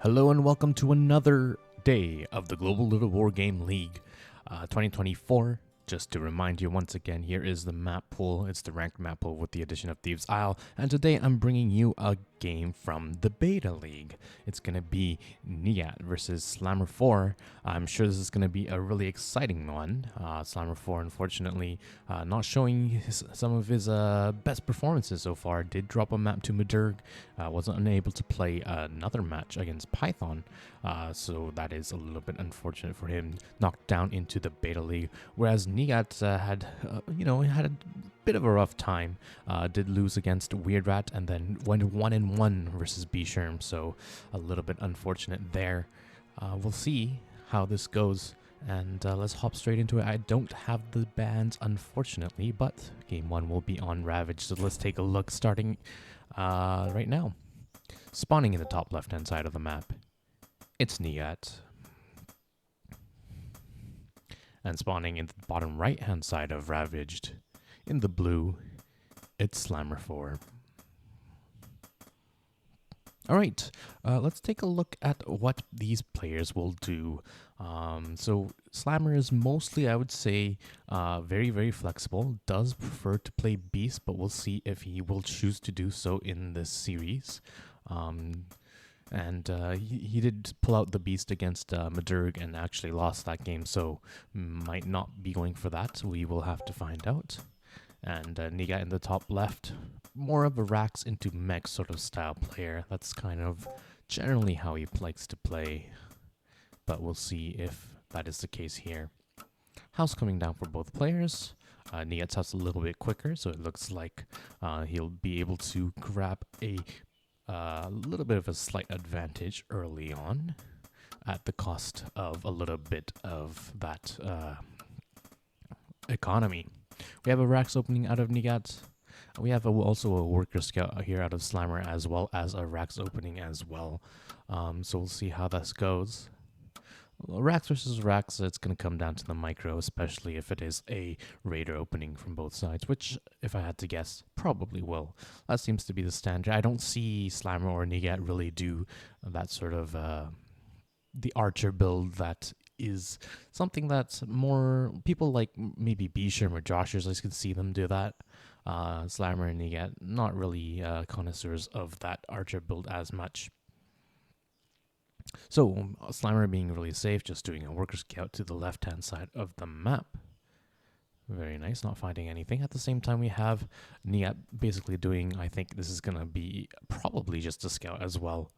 Hello and welcome to another day of the Global Littlewargame League 2024. Just to remind you once again, here is the map pool. It's the ranked map pool with the addition of Thieves' Isle. And today I'm bringing you a game from the Beta League. It's going to be Neagat versus SlammerIV. I'm sure this is going to be a really exciting one. SlammerIV, unfortunately, not showing some of his best performances so far. Did drop a map to Madurg. Wasn't unable to play another match against Python. So that is a little bit unfortunate for him. Knocked down into the Beta League. Whereas Neagat had a bit of a rough time. Did lose against Weird Rat and then went 1-1 versus B-Sherm, so a little bit unfortunate there. We'll see how this goes, and let's hop straight into it. I don't have the bans, unfortunately, but game 1 will be on Ravage, so let's take a look starting right now. Spawning in the top left-hand side of the map, it's Neagat. And spawning in the bottom right-hand side of Ravaged, in the blue, it's SlammerIV. Alright, let's take a look at what these players will do. So Slammer is mostly, I would say, very, very flexible. Does prefer to play Beast, but we'll see if he will choose to do so in this series. He did pull out the Beast against Madurg and actually lost that game, so might not be going for that. We will have to find out. And Neagat in the top left, more of a Rax into mech sort of style player. That's kind of generally how he likes to play, but we'll see if that is the case here. House coming down for both players. Neagat's house a little bit quicker, so it looks like he'll be able to grab a little bit of a slight advantage early on at the cost of a little bit of that economy. We have a Rax opening out of Neagat. We have also a Worker Scout here out of Slammer, as well as a Rax opening as well. So we'll see how this goes. Rax versus Rax, it's going to come down to the micro, especially if it is a Raider opening from both sides, which, if I had to guess, probably will. That seems to be the standard. I don't see Slammer or Neagat really do that sort of the Archer build that is something that more people like maybe B-Sherm or Joshers, I could see them do that. Slammer and Neagat, not really connoisseurs of that Archer build as much. So, Slammer being really safe, just doing a Worker Scout to the left-hand side of the map. Very nice, not finding anything. At the same time, we have Neagat basically doing, I think this is going to be probably just a Scout as well.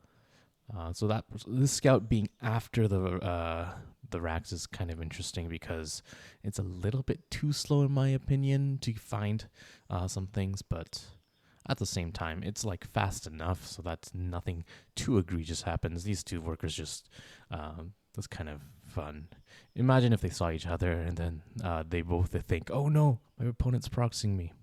So that this Scout being after the Rax is kind of interesting because it's a little bit too slow in my opinion to find some things, but at the same time, it's like fast enough so that nothing too egregious happens. These two workers just, that's kind of fun. Imagine if they saw each other and then they both think, oh no, my opponent's proxying me.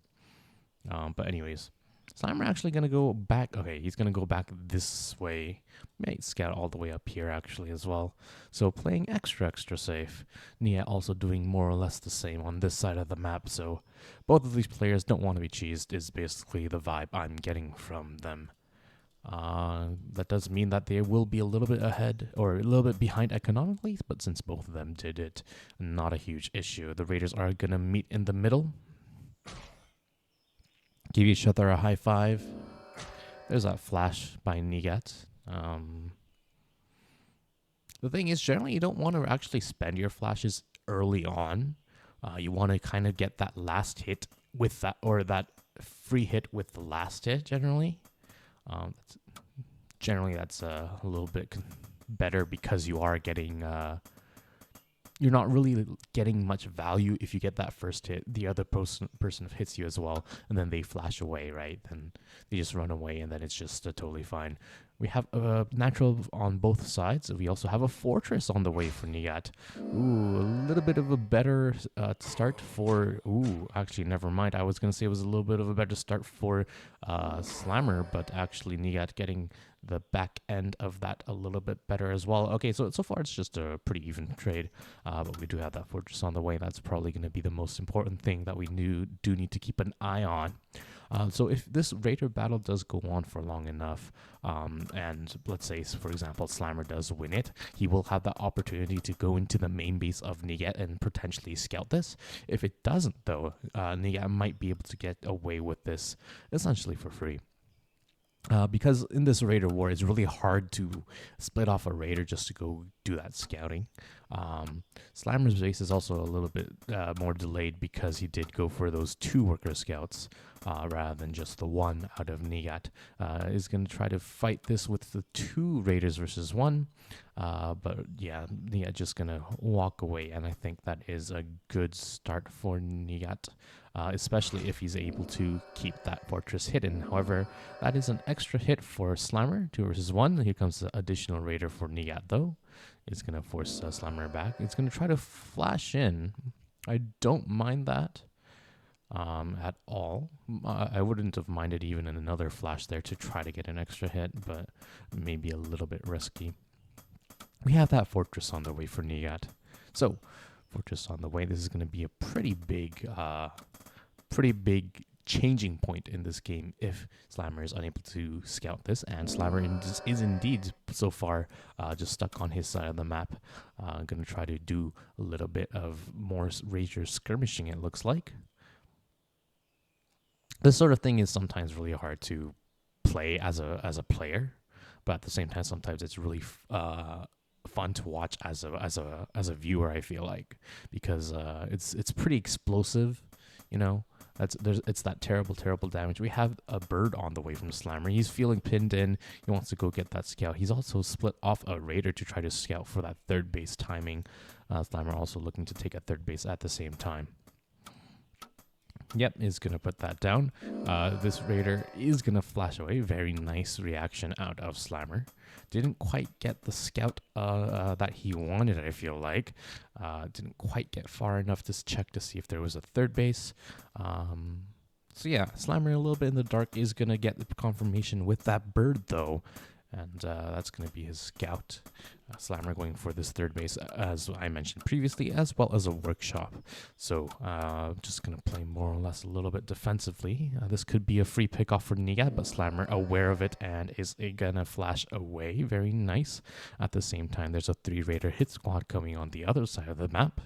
But anyways, Slammer actually going to go back. Okay, he's going to go back this way. Might scout all the way up here actually as well. So playing extra safe. Nia also doing more or less the same on this side of the map. So both of these players don't want to be cheesed is basically the vibe I'm getting from them. That does mean that they will be a little bit ahead or a little bit behind economically, but since both of them did it, not a huge issue. The Raiders are going to meet in the middle. Give each other a high five. There's that flash by Neagat. The thing is, generally, you don't want to actually spend your flashes early on. You want to kind of get that last hit with that, or that free hit with the last hit, generally. That's a little bit better because you are getting... you're not really getting much value if you get that first hit. The other person hits you as well, and then they flash away, right? Then they just run away, and then it's just totally fine. We have a natural on both sides. We also have a fortress on the way for Neagat. Ooh, a little bit of a better start for... Ooh, actually, never mind. I was going to say it was a little bit of a better start for Slammer, but actually Neagat getting the back end of that a little bit better as well. Okay, so far it's just a pretty even trade, but we do have that fortress on the way. That's probably going to be the most important thing that we do need to keep an eye on. So if this Raider battle does go on for long enough, and let's say, for example, Slammer does win it, he will have the opportunity to go into the main base of Neagat and potentially scout this. If it doesn't, though, Neagat might be able to get away with this essentially for free. Because in this Raider war, it's really hard to split off a Raider just to go do that scouting. Slammer's base is also a little bit more delayed because he did go for those 2 worker scouts rather than just the 1 out of Neagat. Is going to try to fight this with the 2 Raiders versus 1. But yeah, Neagat just going to walk away, and I think that is a good start for Neagat. Especially if he's able to keep that fortress hidden. However, that is an extra hit for Slammer, 2 versus 1. Here comes the additional Raider for Neagat, though. It's going to force Slammer back. It's going to try to flash in. I don't mind that at all. I wouldn't have minded even another flash there to try to get an extra hit, but maybe a little bit risky. We have that fortress on the way for Neagat. So, fortress on the way. This is going to be a pretty big changing point in this game if Slammer is unable to scout this, and Slammer is indeed so far just stuck on his side of the map. Going to try to do a little bit of more Raider skirmishing, it looks like. This sort of thing is sometimes really hard to play as a player, but at the same time, sometimes it's really fun to watch as a viewer. I feel like, because it's pretty explosive, you know. It's that terrible damage. We have a bird on the way from Slammer. He's feeling pinned in. He wants to go get that scout. He's also split off a Raider to try to scout for that 3rd base timing. Slammer also looking to take a 3rd base at the same time. Yep, is going to put that down. This Raider is going to flash away. Very nice reaction out of Slammer. Didn't quite get the scout that he wanted, I feel like. Didn't quite get far enough to check to see if there was a 3rd base. So yeah, Slammer a little bit in the dark is going to get the confirmation with that bird, though. And that's going to be his scout. Slammer going for this 3rd base, as I mentioned previously, as well as a workshop. So just going to play more or less a little bit defensively. This could be a free pickoff for Neagat, but Slammer aware of it and is going to flash away. Very nice. At the same time, there's a 3 Raider hit squad coming on the other side of the map.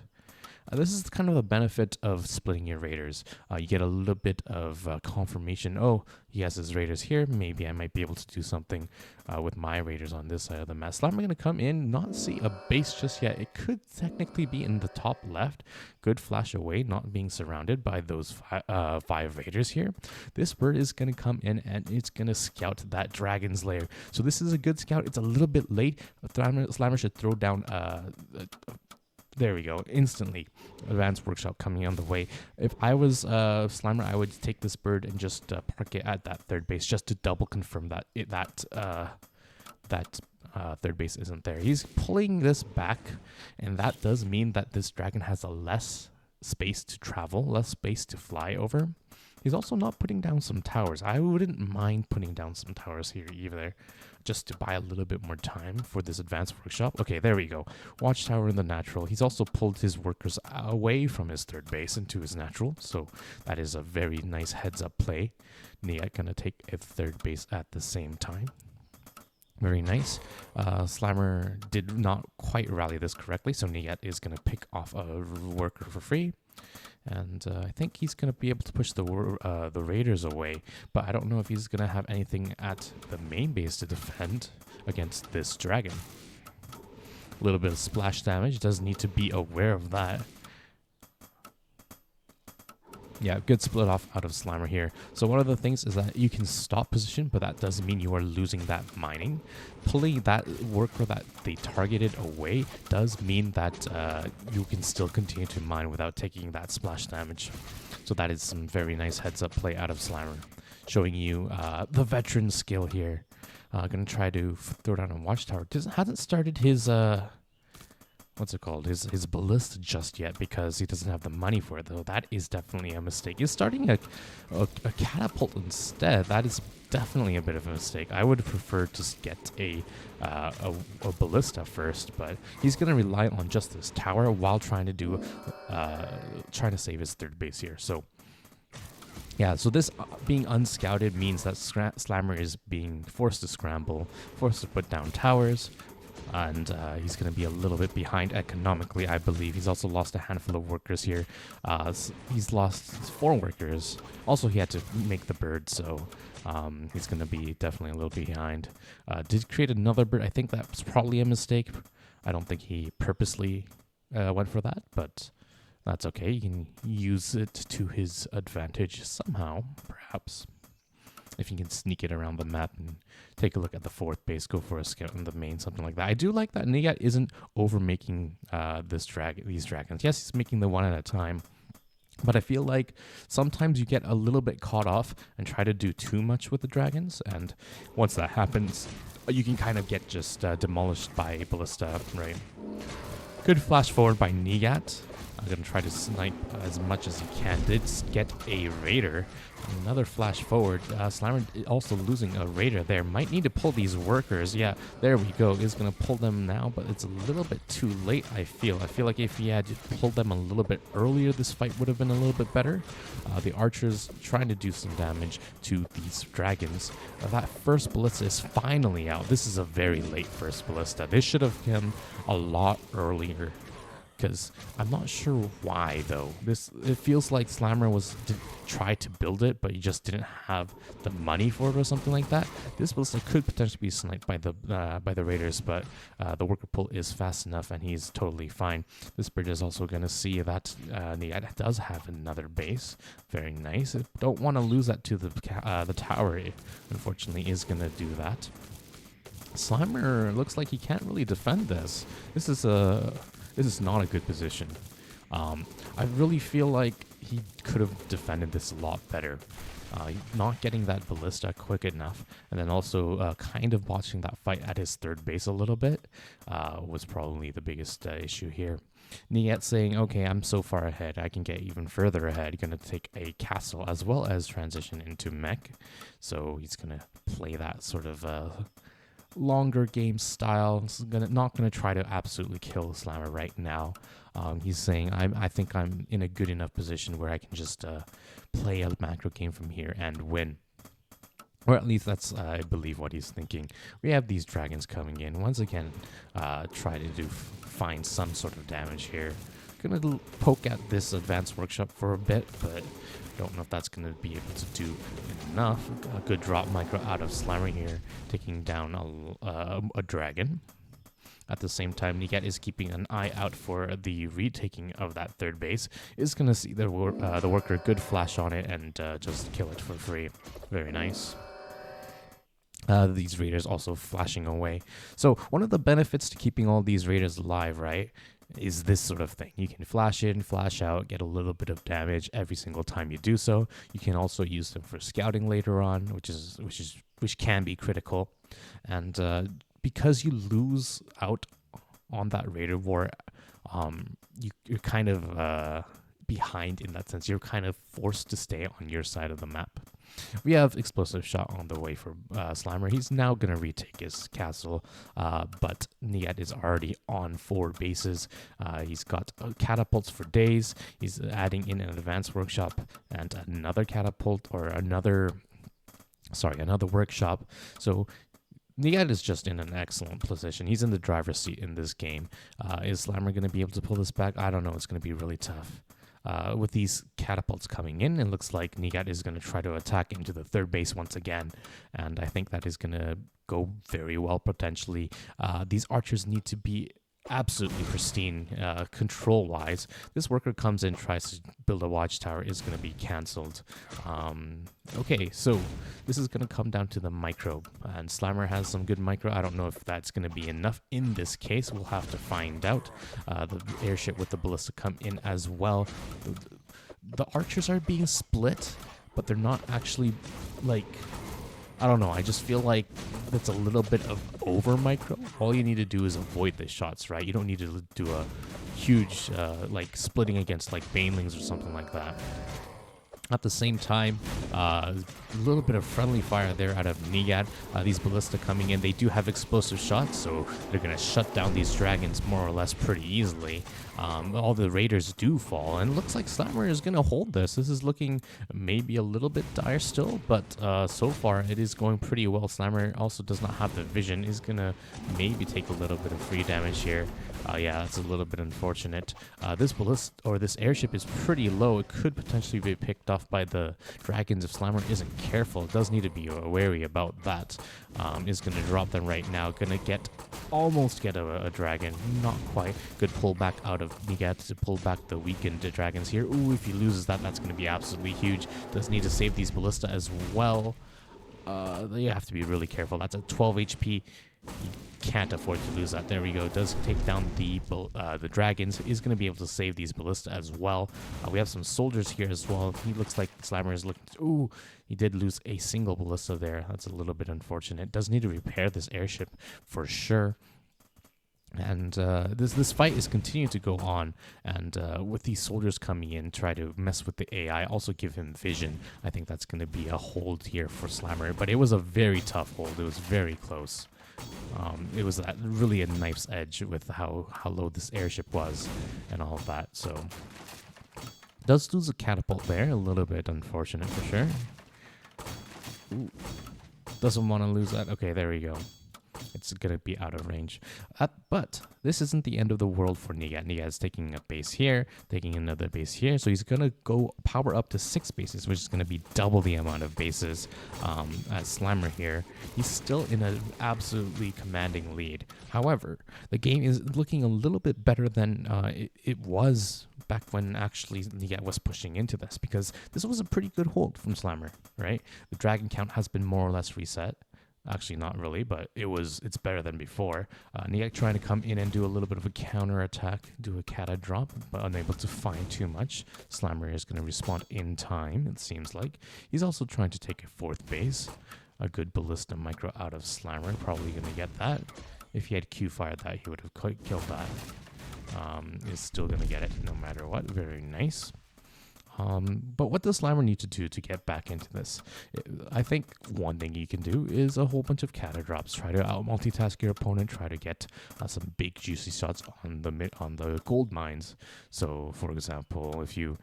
This is kind of the benefit of splitting your Raiders. You get a little bit of confirmation. Oh, he has his Raiders here. Maybe I might be able to do something with my Raiders on this side of the map. Slammer going to come in, not see a base just yet. It could technically be in the top left. Good flash away, not being surrounded by those 5 Raiders here. This bird is going to come in and it's going to scout that Dragon's Lair. So this is a good scout. It's a little bit late. Slammer should throw down there we go. Instantly. Advanced Workshop coming on the way. If I was Slammer, I would take this bird and just park it at that 3rd base just to double confirm that that 3rd base isn't there. He's pulling this back, and that does mean that this dragon has a less space to travel, less space to fly over. He's also not putting down some towers. I wouldn't mind putting down some towers here either, just to buy a little bit more time for this Advanced Workshop. Okay, there we go. Watchtower in the natural. He's also pulled his workers away from his 3rd base into his natural, so that is a very nice heads-up play. Neagat gonna take a 3rd base at the same time. Very nice. Slammer did not quite rally this correctly, so Neagat is gonna pick off a worker for free. And I think he's going to be able to push the Raiders away. But I don't know if he's going to have anything at the main base to defend against this dragon. A little bit of splash damage. Does need to be aware of that. Yeah, good split off out of Slammer here. So one of the things is that you can stop position, but that doesn't mean you are losing that mining. Pulling that worker that they targeted away does mean that you can still continue to mine without taking that splash damage. So that is some very nice heads-up play out of Slammer, showing you the veteran skill here. Gonna try to throw down a watchtower. Hasn't started his what's it called? His ballista just yet because he doesn't have the money for it, though. That is definitely a mistake. He's starting a catapult instead. That is definitely a bit of a mistake. I would prefer to get a ballista first, but he's gonna rely on just this tower while trying to do trying to save his 3rd base here. So Yeah, so this being unscouted means that Slammer is being forced to scramble, forced to put down towers, and he's going to be a little bit behind economically, I believe. He's also lost a handful of workers here. He's lost 4 workers. Also, he had to make the bird, so he's going to be definitely a little behind. Did create another bird. I think that's probably a mistake. I don't think he purposely went for that, but that's okay. You can use it to his advantage somehow, perhaps. If you can sneak it around the map and take a look at the 4th base, go for a scout in the main, something like that. I do like that Neagat isn't over making these dragons. Yes, he's making them one at a time, but I feel like sometimes you get a little bit caught off and try to do too much with the dragons, and once that happens, you can kind of get just demolished by Ballista, right? Good flash forward by Neagat. I'm going to try to snipe as much as he can. Did get a Raider. Another flash forward. Slammer also losing a Raider there. Might need to pull these workers. Yeah, there we go. Is going to pull them now, but it's a little bit too late, I feel. I feel like if he had pulled them a little bit earlier, this fight would have been a little bit better. The archers trying to do some damage to these dragons. That first ballista is finally out. This is a very late first ballista. This should have come a lot earlier. Because I'm not sure why, though. It feels like Slammer tried to build it, but he just didn't have the money for it or something like that. This ballista could potentially be sniped by the Raiders, but the worker pull is fast enough, and he's totally fine. This bridge is also going to see that Neagat does have another base. Very nice. Don't want to lose that to the tower. It, unfortunately, is going to do that. Slammer looks like he can't really defend this. This is not a good position. I really feel like he could have defended this a lot better. Not getting that ballista quick enough, and then also kind of watching that fight at his 3rd base a little bit was probably the biggest issue here. Neagat saying, okay, I'm so far ahead, I can get even further ahead. Going to take a castle as well as transition into mech. So he's going to play that sort of longer game style. Not gonna try to absolutely kill Slammer right now. He's saying I think I'm in a good enough position where I can just play a macro game from here and win. Or at least that's, I believe, what he's thinking. We have these dragons coming in. Once again, try to find some sort of damage here. Gonna poke at this advanced workshop for a bit, but don't know if that's going to be able to do enough. A good drop micro out of Slammer here, taking down a dragon. At the same time, Neagat is keeping an eye out for the retaking of that 3rd base. Is going to see the worker good flash on it and just kill it for free. Very nice. These raiders also flashing away. So one of the benefits to keeping all these raiders alive, right, is this sort of thing. You can flash in, flash out, get a little bit of damage every single time you do so. You can also use them for scouting later on, which can be critical. And because you lose out on that raider war, you're kind of behind in that sense. You're kind of forced to stay on your side of the map. We have explosive shot on the way for Slammer. He's now going to retake his castle, but Neagat is already on 4 bases. He's got catapults for days. He's adding in an advanced workshop and another catapult, or another workshop. So Neagat is just in an excellent position. He's in the driver's seat in this game. Is Slammer going to be able to pull this back? I don't know. It's going to be really tough. With these catapults coming in, it looks like Neagat is going to try to attack into the 3rd base once again, and I think that is going to go very well potentially. These archers need to be absolutely pristine control-wise. This worker comes in, tries to build a watchtower, is going to be cancelled. Okay, so this is going to come down to the micro, and Slammer has some good micro. I don't know if that's going to be enough in this case. We'll have to find out. The airship with the ballista come in as well. The archers are being split, but they're not actually, like, I don't know, I just feel like that's a little bit of over micro. All you need to do is avoid the shots, right? You don't need to do a huge, like, splitting against, like, banelings or something like that. At the same time, a little bit of friendly fire there out of Neagat. These ballista coming in, they do have explosive shots, so they're going to shut down these dragons more or less pretty easily. All the raiders do fall, and it looks like Slammer is going to hold this. This is looking maybe a little bit dire still, but so far it is going pretty well. Slammer also does not have the vision. He's going to maybe take a little bit of free damage here. Yeah, that's a little bit unfortunate. This ballista or this airship is pretty low. It could potentially be picked off by the dragons if Slammer isn't careful. It does need to be wary about that. Is going to drop them right now. Going to almost get a dragon. Not quite. Good pullback out of Neagat to pull back the weakened dragons here. Ooh, if he loses that, that's going to be absolutely huge. Does need to save these ballista as well. You have to be really careful. That's a 12 HP. You can't afford to lose that. There we go. Does take down the dragons. Is going to be able to save these ballista as well. We have some soldiers here as well. He looks like Slammer is looking. Ooh, he did lose a single ballista there. That's a little bit unfortunate. Does need to repair this airship for sure. And this fight is continuing to go on, and with these soldiers coming in, try to mess with the AI, also give him vision. I think that's going to be a hold here for Slammer, but it was a very tough hold. It was very close. It was really a knife's edge with how low this airship was and all of that. So does lose a catapult there, a little bit unfortunate for sure. Ooh. Doesn't want to lose that. Okay, there we go. It's going to be out of range. But this isn't the end of the world for Neagat. Neagat is taking a base here, taking another base here. So he's going to go power up to 6 bases, which is going to be double the amount of bases as Slammer here. He's still in an absolutely commanding lead. However, the game is looking a little bit better than it was back when actually Neagat was pushing into this, because this was a pretty good hold from Slammer, right? The dragon count has been more or less reset. Actually, not really, but it's better than before. Neagat trying to come in and do a little bit of a counter attack, do a cata drop, but unable to find too much. Slammer is going to respond in time, it seems like. He's also trying to take a 4th base. A good ballista micro out of Slammer, probably going to get that. If he had Q-fired that, he would have killed that. Is still going to get it no matter what. Very nice. But what does Slammer need to do to get back into this? I think one thing you can do is a whole bunch of cata drops. Try to out-multitask your opponent. Try to get some big juicy shots on the gold mines. So, for example, if you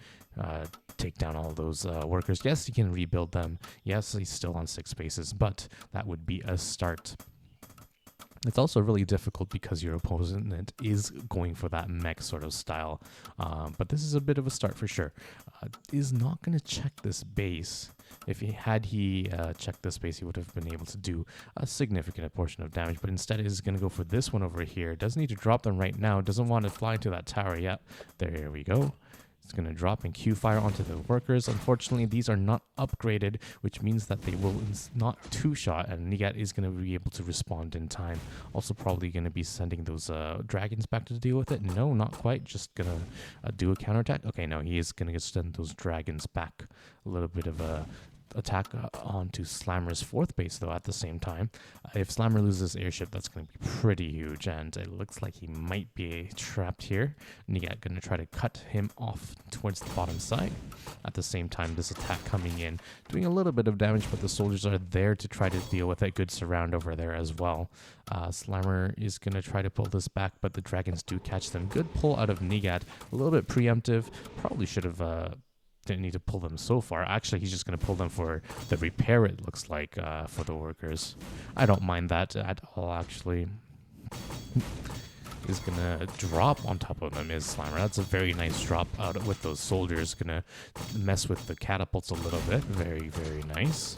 take down all those workers, yes, you can rebuild them. Yes, he's still on 6 bases, but that would be a start. It's also really difficult because your opponent is going for that mech sort of style. But this is a bit of a start for sure. Is not going to check this base. If he had checked this base, he would have been able to do a significant portion of damage. But instead, is going to go for this one over here. Doesn't need to drop them right now. Doesn't want to fly into that tower yet. There we go. It's going to drop and Q-fire onto the workers. Unfortunately, these are not upgraded, which means that they will not 2-shot, and Neagat is going to be able to respond in time. Also probably going to be sending those dragons back to deal with it. No, not quite. Just going to do a counterattack. Okay, no, he is going to send those dragons back. A little bit of a attack onto Slammer's 4th base, though, at the same time. If Slammer loses airship, that's going to be pretty huge, and it looks like he might be trapped here. Neagat going to try to cut him off towards the bottom side. At the same time, this attack coming in, doing a little bit of damage, but the soldiers are there to try to deal with it. Good surround over there as well. Slammer is going to try to pull this back, but the dragons do catch them. Good pull out of Neagat. A little bit preemptive. Probably should have... didn't need to pull them so far. Actually, he's just going to pull them for the repair, it looks like, for the workers. I don't mind that at all, actually. He's going to drop on top of them, is Slammer. That's a very nice drop out with those soldiers. Going to mess with the catapults a little bit. Very, very nice.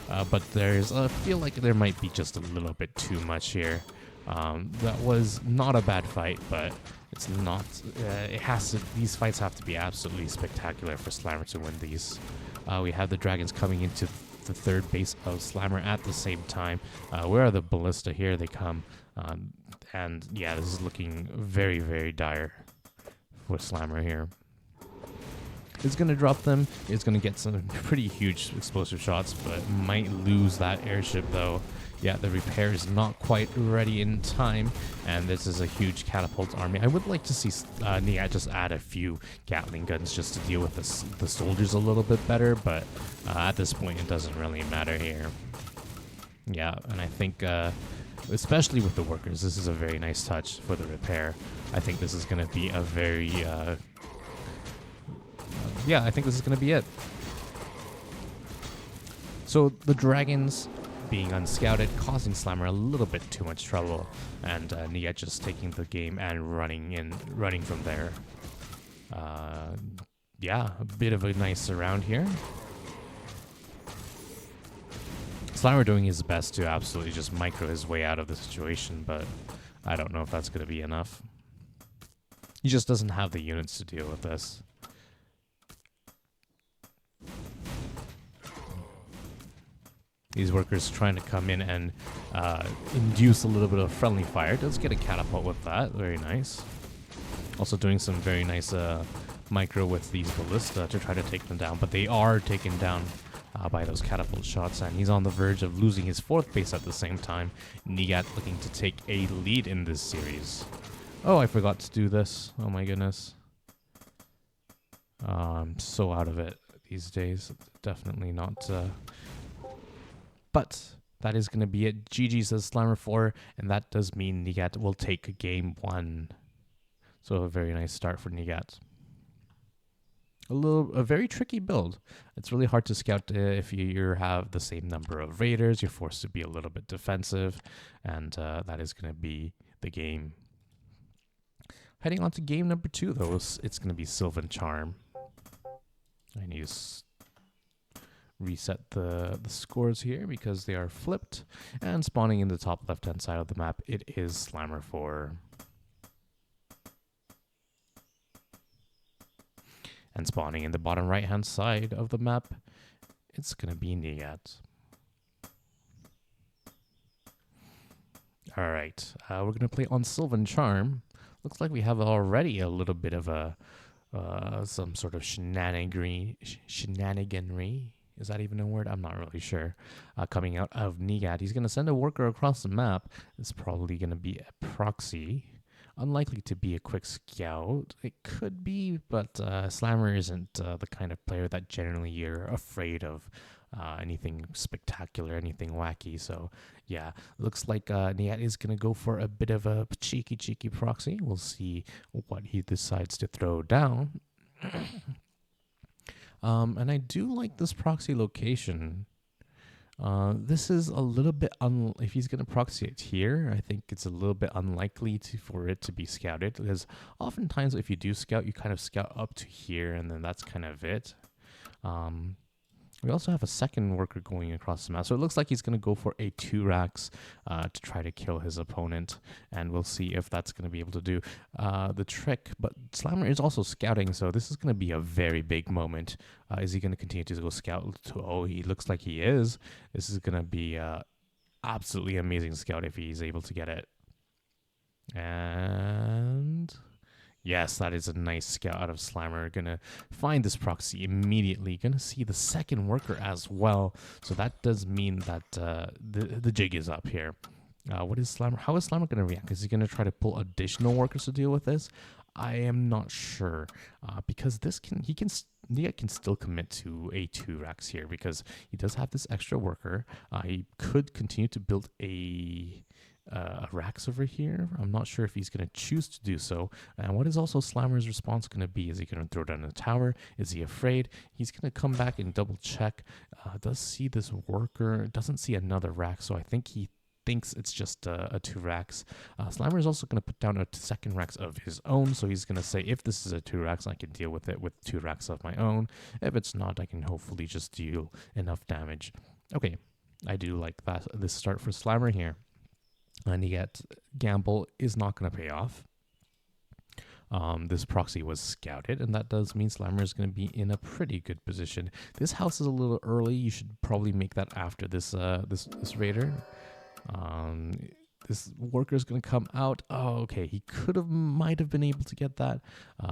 But I feel like there might be just a little bit too much here. That was not a bad fight, but it's not. These fights have to be absolutely spectacular for Slammer to win these. We have the dragons coming into the 3rd base of Slammer at the same time. Where are the ballista? Here they come. And yeah, this is looking very, very dire for Slammer here. Is going to drop them. Is going to get some pretty huge explosive shots, but might lose that airship though. Yeah, the repair is not quite ready in time, and this is a huge catapult army. I would like to see Neagat just add a few Gatling guns just to deal with the soldiers a little bit better, but at this point it doesn't really matter here. Yeah, and I think, especially with the workers, this is a very nice touch for the repair. I think this is going to be a very, yeah, I think this is going to be it. So the dragons being unscouted, causing Slammer a little bit too much trouble, and Neagat just taking the game and running from there. Yeah, a bit of a nice surround here. Slammer doing his best to absolutely just micro his way out of the situation, but I don't know if that's going to be enough. He just doesn't have the units to deal with this. These workers trying to come in and induce a little bit of friendly fire. Does get a catapult with that. Very nice. Also doing some very nice micro with these ballista to try to take them down. But they are taken down by those catapult shots. And he's on the verge of losing his 4th base at the same time. Neagat looking to take a lead in this series. Oh, I forgot to do this. Oh my goodness. I'm so out of it these days. Definitely not... But that is going to be it. GG says Slammer4, and that does mean Neagat will take game 1. So a very nice start for Neagat. A very tricky build. It's really hard to scout if you have the same number of raiders. You're forced to be a little bit defensive, and that is going to be the game. Heading on to game number 2, though, it's going to be Sylvan Charm. I need to reset the scores here because they are flipped, and spawning in the top left hand side of the map, it is Slammer4. And spawning in the bottom right hand side of the map, it's gonna be Neagat. Alright, we're gonna play on Sylvan Charm. Looks like we have already a little bit of a some sort of shenaniganry. Is that even a word? I'm not really sure. Coming out of Neagat. He's going to send a worker across the map. It's probably going to be a proxy. Unlikely to be a quick scout. It could be, but Slammer isn't the kind of player that generally you're afraid of anything spectacular, anything wacky. So, yeah, looks like Neagat is going to go for a bit of a cheeky proxy. We'll see what he decides to throw down. And I do like this proxy location. This is a little bit, if he's going to proxy it here, I think it's a little bit unlikely for it to be scouted, because oftentimes if you do scout, you kind of scout up to here, and then that's kind of it. We also have a second worker going across the map, so it looks like he's going to go for a 2-Rax to try to kill his opponent, and we'll see if that's going to be able to do the trick. But Slammer is also scouting, so this is going to be a very big moment. Is he going to continue to go scout? Oh, he looks like he is. This is going to be absolutely amazing scout if he's able to get it. And... yes, that is a nice scout out of Slammer. Gonna find this proxy immediately. Gonna see the second worker as well. So that does mean that the jig is up here. What is Slammer? How is Slammer gonna react? Is he gonna try to pull additional workers to deal with this? I am not sure because Neagat can still commit to a 2-Rax here because he does have this extra worker. He could continue to build a Rax over here. I'm not sure if he's going to choose to do so. And what is also Slammer's response going to be? Is he going to throw down a tower? Is he afraid? He's going to come back and double check. Does see this worker, doesn't see another Rax, so I think he thinks it's just a 2-Rax. Slammer is also going to put down a second Rax of his own, so he's going to say, if this is a 2-Rax, I can deal with it with 2 Rax of my own. If it's not, I can hopefully just deal enough damage. Okay, I do like this start for Slammer here. And Neagat gamble is not going to pay off. This proxy was scouted, and that does mean Slammer is going to be in a pretty good position. This house is a little early. You should probably make that after this raider. This worker is going to come out. Oh, okay. He might have been able to get that,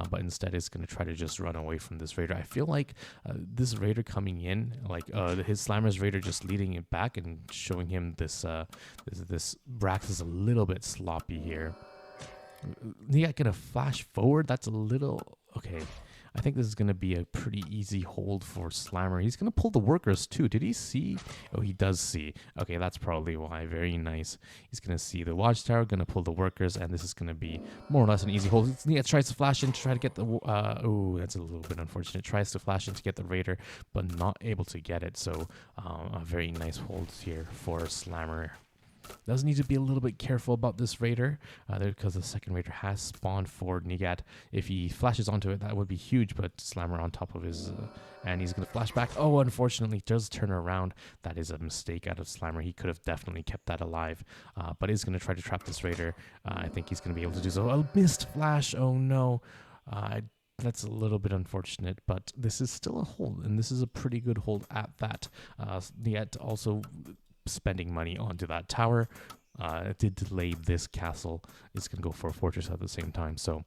but instead is going to try to just run away from this raider. I feel like this raider coming in, like his Slammer's raider just leading it back and showing him this Brax is a little bit sloppy here. Neagat gonna flash forward. That's a little okay. I think this is going to be a pretty easy hold for Slammer. He's going to pull the workers too. Did he see? Oh, he does see. Okay, that's probably why. Very nice. He's going to see the watchtower, going to pull the workers, and this is going to be more or less an easy hold. Neagat tries to flash in to try to get the... oh, that's a little bit unfortunate. Tries to flash in to get the Raider, but not able to get it. So a very nice hold here for Slammer. Does need to be a little bit careful about this Raider because the second Raider has spawned for Neagat. If he flashes onto it, that would be huge, but Slammer on top of his... and he's going to flash back. Oh, unfortunately, he does turn around. That is a mistake out of Slammer. He could have definitely kept that alive, but is going to try to trap this Raider. I think he's going to be able to do so. Oh, missed flash. Oh, no. That's a little bit unfortunate, but this is still a hold, and this is a pretty good hold at that. Neagat also... spending money onto that tower did delay this castle. It's going to go for a fortress at the same time. So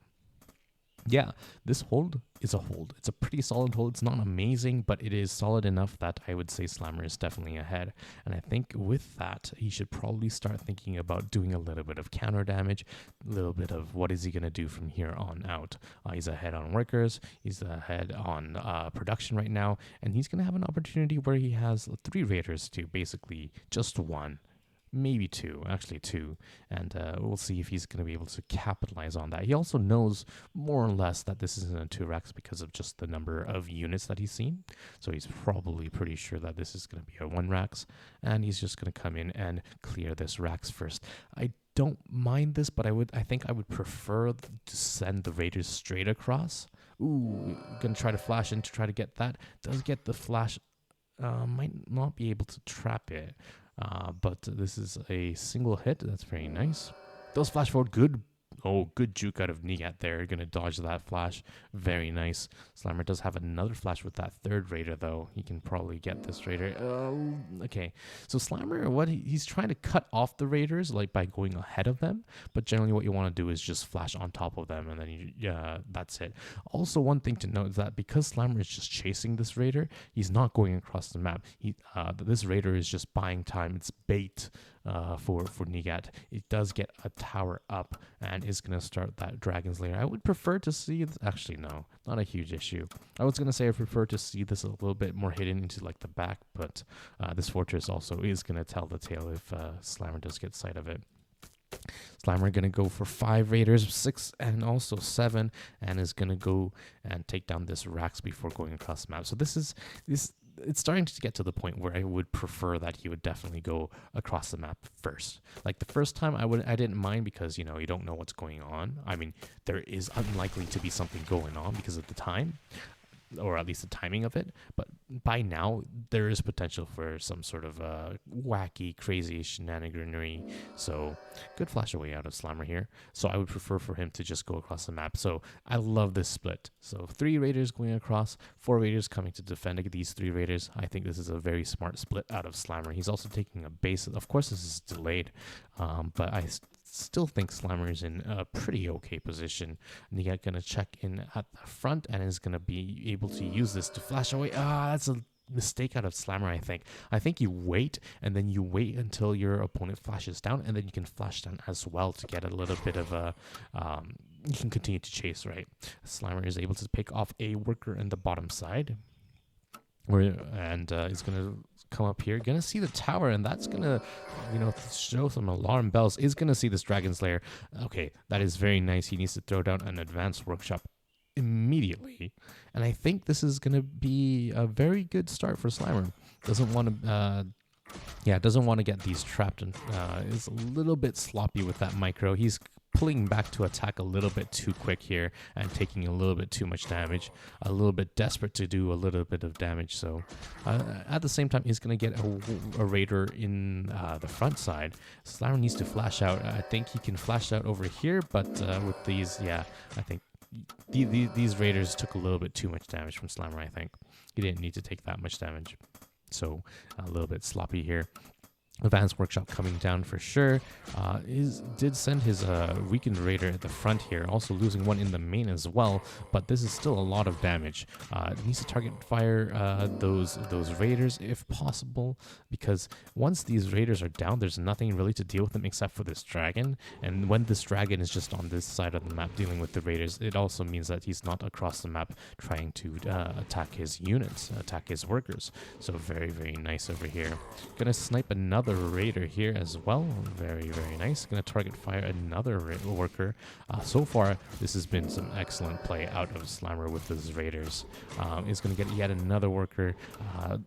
yeah, this hold is a hold. It's a pretty solid hold. It's not amazing, but it is solid enough that I would say Slammer is definitely ahead. And I think with that, he should probably start thinking about doing a little bit of counter damage, a little bit of what is he going to do from here on out. He's ahead on workers. He's ahead on production right now. And he's going to have an opportunity where he has 3 raiders to basically just 1. Maybe 2, actually 2, and we'll see if he's going to be able to capitalize on that. He also knows more or less that this isn't a 2-Rax because of just the number of units that he's seen, so he's probably pretty sure that this is going to be a 1-Rax, and he's just going to come in and clear this Rax first. I don't mind this, but I think I would prefer to send the Raiders straight across. Ooh, gonna try to flash in to try to get that. Does get the flash, might not be able to trap it. But this is a single hit. That's very nice. Does flash forward. Good. Oh, good juke out of Neagat there. Going to dodge that flash. Very nice. Slammer does have another flash with that 3rd Raider, though. He can probably get this Raider. Okay. So Slammer, he's trying to cut off the Raiders, like by going ahead of them. But generally what you want to do is just flash on top of them, and then that's it. Also, one thing to note is that because Slammer is just chasing this Raider, he's not going across the map. This Raider is just buying time. It's bait. For Neagat. It does get a tower up and is going to start that Dragon's Lair. I would prefer to see... Actually, no. Not a huge issue. I was going to say I prefer to see this a little bit more hidden into like the back, but this fortress also is going to tell the tale if Slammer does get sight of it. Slammer going to go for 5 Raiders, 6 and also 7, and is going to go and take down this Rax before going across the map. So it's starting to get to the point where I would prefer that he would definitely go across the map first. Like the first time I didn't mind because, you don't know what's going on. I mean, there is unlikely to be something going on because of the time, or at least the timing of it. But by now, there is potential for some sort of wacky, crazy shenaniganery. So good flash away out of Slammer here. So I would prefer for him to just go across the map. So I love this split. So 3 Raiders going across, 4 Raiders coming to defend these 3 Raiders. I think this is a very smart split out of Slammer. He's also taking a base. Of course, this is delayed, but I still think Slammer is in a pretty okay position. Neagat gonna check in at the front and is gonna be able to use this to flash away. That's a mistake out of Slammer, I think. I think you wait, and then you wait until your opponent flashes down, and then you can flash down as well to get a little bit of a... you can continue to chase, right? Slammer is able to pick off a worker in the bottom side. And he's going to come up here, going to see the tower, and that's going to, show some alarm bells. Is going to see this Dragon's Lair. Okay, that is very nice. He needs to throw down an advanced workshop immediately. And I think this is going to be a very good start for Slammer. Doesn't want to get these trapped, and is a little bit sloppy with that micro. He's pulling back to attack a little bit too quick here and taking a little bit too much damage, a little bit desperate to do a little bit of damage. So at the same time, he's going to get a Raider in the front side. Slammer needs to flash out. I think he can flash out over here, but with these, I think these Raiders took a little bit too much damage from Slammer, I think. He didn't need to take that much damage. So a little bit sloppy here. Advanced Workshop coming down for sure. Did send his weakened raider at the front here, also losing one in the main as well. But this is still a lot of damage. Needs to target fire those raiders if possible, because once these raiders are down, there's nothing really to deal with them except for this dragon. And when this dragon is just on this side of the map dealing with the raiders, it also means that he's not across the map trying to attack his units, attack his workers. So very, very nice over here. Gonna snipe another raider here as well. Very, very nice. Gonna target fire another worker. So far, this has been some excellent play out of Slammer with his raiders. Is gonna get yet another worker.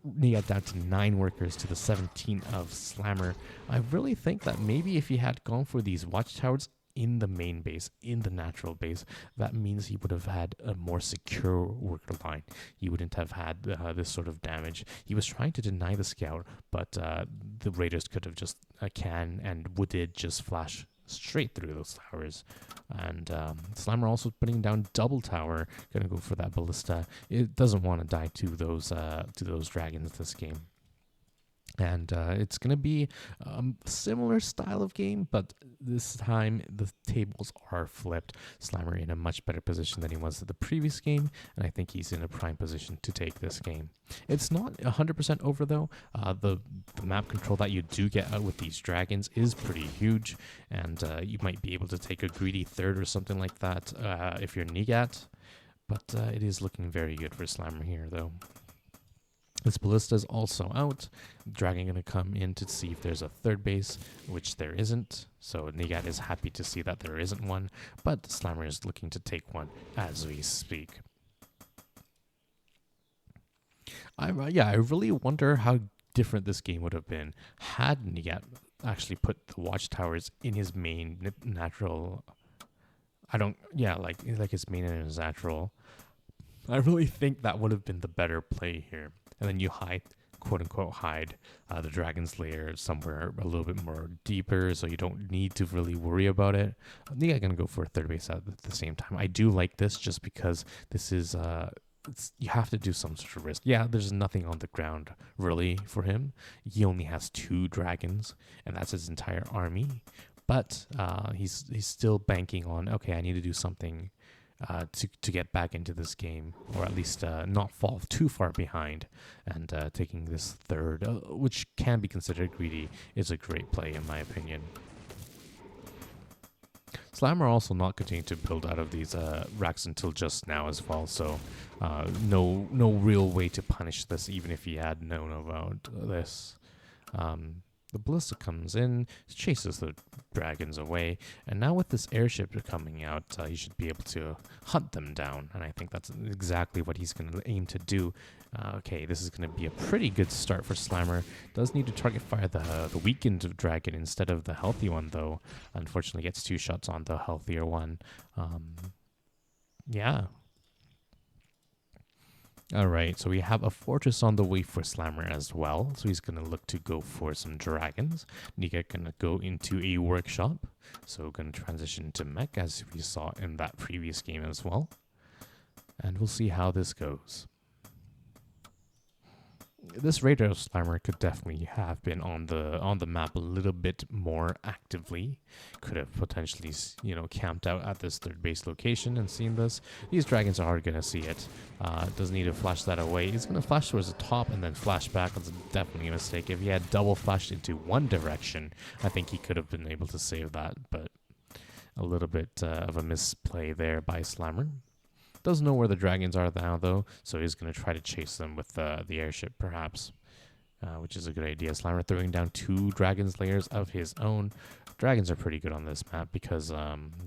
Neagat down to 9 workers to the 17 of Slammer. I really think that maybe if he had gone for these watchtowers in the main base, in the natural base, that means he would have had a more secure worker line. He wouldn't have had this sort of damage. He was trying to deny the scout, but the raiders could have just did just flash straight through those towers. And Slammer also putting down double tower, gonna go for that ballista. It doesn't want to die to those dragons this game. And it's going to be a similar style of game, but this time the tables are flipped. Slammer in a much better position than he was at the previous game, and I think he's in a prime position to take this game. It's not 100% over, though. The map control that you do get out with these dragons is pretty huge, and you might be able to take a greedy third or something like that if you're Neagat, but it is looking very good for Slammer here, though. This ballista is also out. Dragon gonna come in to see if there's a third base, which there isn't. So Neagat is happy to see that there isn't one, but Slammer is looking to take one as we speak. I really wonder how different this game would have been had Neagat actually put the watchtowers in his main natural. Like his main and his natural. I really think that would have been the better play here. And then you hide, quote unquote, the dragon's lair somewhere a little bit more deeper, so you don't need to really worry about it. I think I'm gonna go for a third base at the same time. I do like this just because this is you have to do some sort of risk. Yeah, there's nothing on the ground really for him. He only has 2 dragons, and that's his entire army. But he's still banking on, okay, I need to do something to get back into this game, or at least not fall too far behind. And taking this third, which can be considered greedy, is a great play in my opinion. Slammer also not continuing to build out of these racks until just now as well, so no real way to punish this, even if he had known about this. The ballista comes in, chases the dragons away, and now with this airship coming out, he should be able to hunt them down, and I think that's exactly what he's going to aim to do. Okay, this is going to be a pretty good start for Slammer. Does need to target fire the weakened dragon instead of the healthy one, though. Unfortunately, gets 2 shots on the healthier one. Yeah. Alright, so we have a fortress on the way for Slammer as well, so he's going to look to go for some dragons. Neagat going to go into a workshop, so going to transition to mech as we saw in that previous game as well. And we'll see how this goes. This raider of Slammer could definitely have been on the map a little bit more actively. Could have potentially, camped out at this third base location and seen this. These dragons are going to see it. Doesn't need to flash that away. He's going to flash towards the top and then flash back. That's definitely a mistake. If he had double flashed into one direction, I think he could have been able to save that. But a little bit of a misplay there by Slammer. Doesn't know where the dragons are now, though, so he's going to try to chase them with the airship, perhaps, which is a good idea. Slammer throwing down 2 dragons layers of his own. Dragons are pretty good on this map because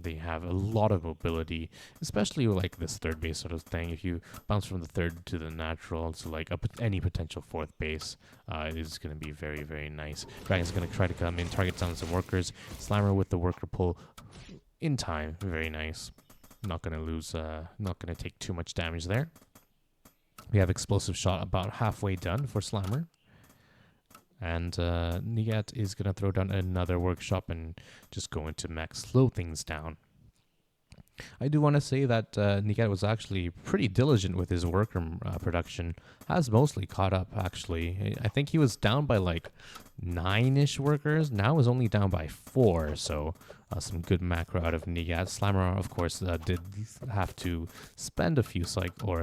they have a lot of mobility, especially like this third base sort of thing. If you bounce from the third to the natural to like any potential 4th base, it is going to be very, very nice. Dragon's going to try to come in, target down some workers. Slammer with the worker pull in time. Very nice. Not going to lose, not going to take too much damage there. We have explosive shot about halfway done for Slammer. And Neagat is going to throw down another workshop and just go into mech, slow things down. I do want to say that Neagat was actually pretty diligent with his worker production. Has mostly caught up, actually. I think he was down by like 9-ish workers. Now is only down by 4, so some good macro out of Neagat. Slammer, of course, did have to spend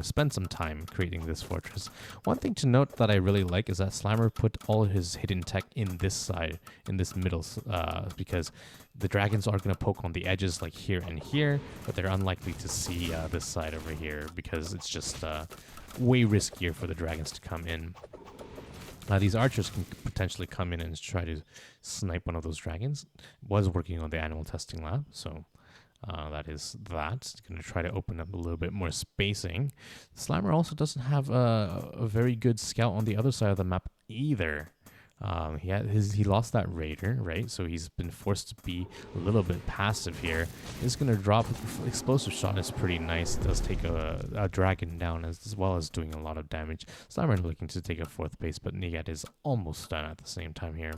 spend some time creating this fortress. One thing to note that I really like is that Slammer put all his hidden tech in this side, in this middle, because the dragons are going to poke on the edges like here and here, but they're unlikely to see this side over here because it's just way riskier for the dragons to come in. These archers can potentially come in and try to snipe one of those dragons. Was working on the animal testing lab, so that is that. It's going to try to open up a little bit more spacing. Slammer also doesn't have a very good scout on the other side of the map either. He lost that raider, right? So he's been forced to be a little bit passive here. He's going to drop explosive shot. Is pretty nice. It does take a dragon down as well as doing a lot of damage. Slammer looking to take a 4th base, but Neagat is almost done at the same time here.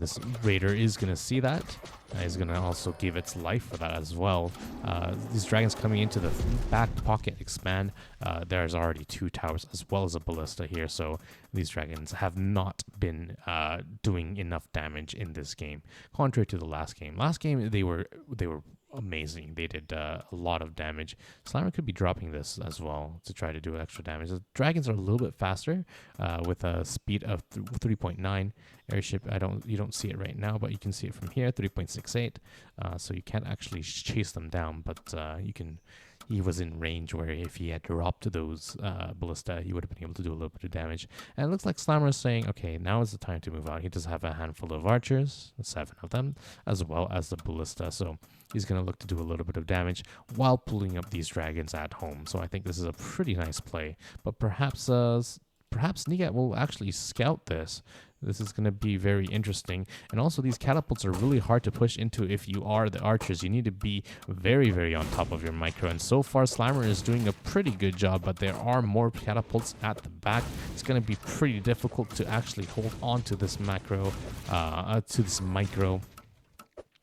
This raider is going to see that. He's going to also give its life for that as well. These dragons coming into the back pocket expand. There's already 2 towers as well as a ballista here, so these dragons have not been doing enough damage in this game, contrary to the last game. Last game they were amazing. They did a lot of damage. Slammer could be dropping this as well to try to do extra damage. The dragons are a little bit faster with a speed of 3.9. Airship, you don't see it right now, but you can see it from here, 3.68. So you can't actually chase them down, but he was in range where if he had dropped those ballista, he would have been able to do a little bit of damage. And it looks like Slammer is saying, okay, now is the time to move out. He does have a handful of archers, 7 of them, as well as the ballista. So he's going to look to do a little bit of damage while pulling up these dragons at home. So I think this is a pretty nice play. But perhaps Neagat will actually scout this. This is going to be very interesting. And also these catapults are really hard to push into if you are the archers. You need to be very, very on top of your micro. And so far, Slammer is doing a pretty good job, but there are more catapults at the back. It's going to be pretty difficult to actually hold on to this micro.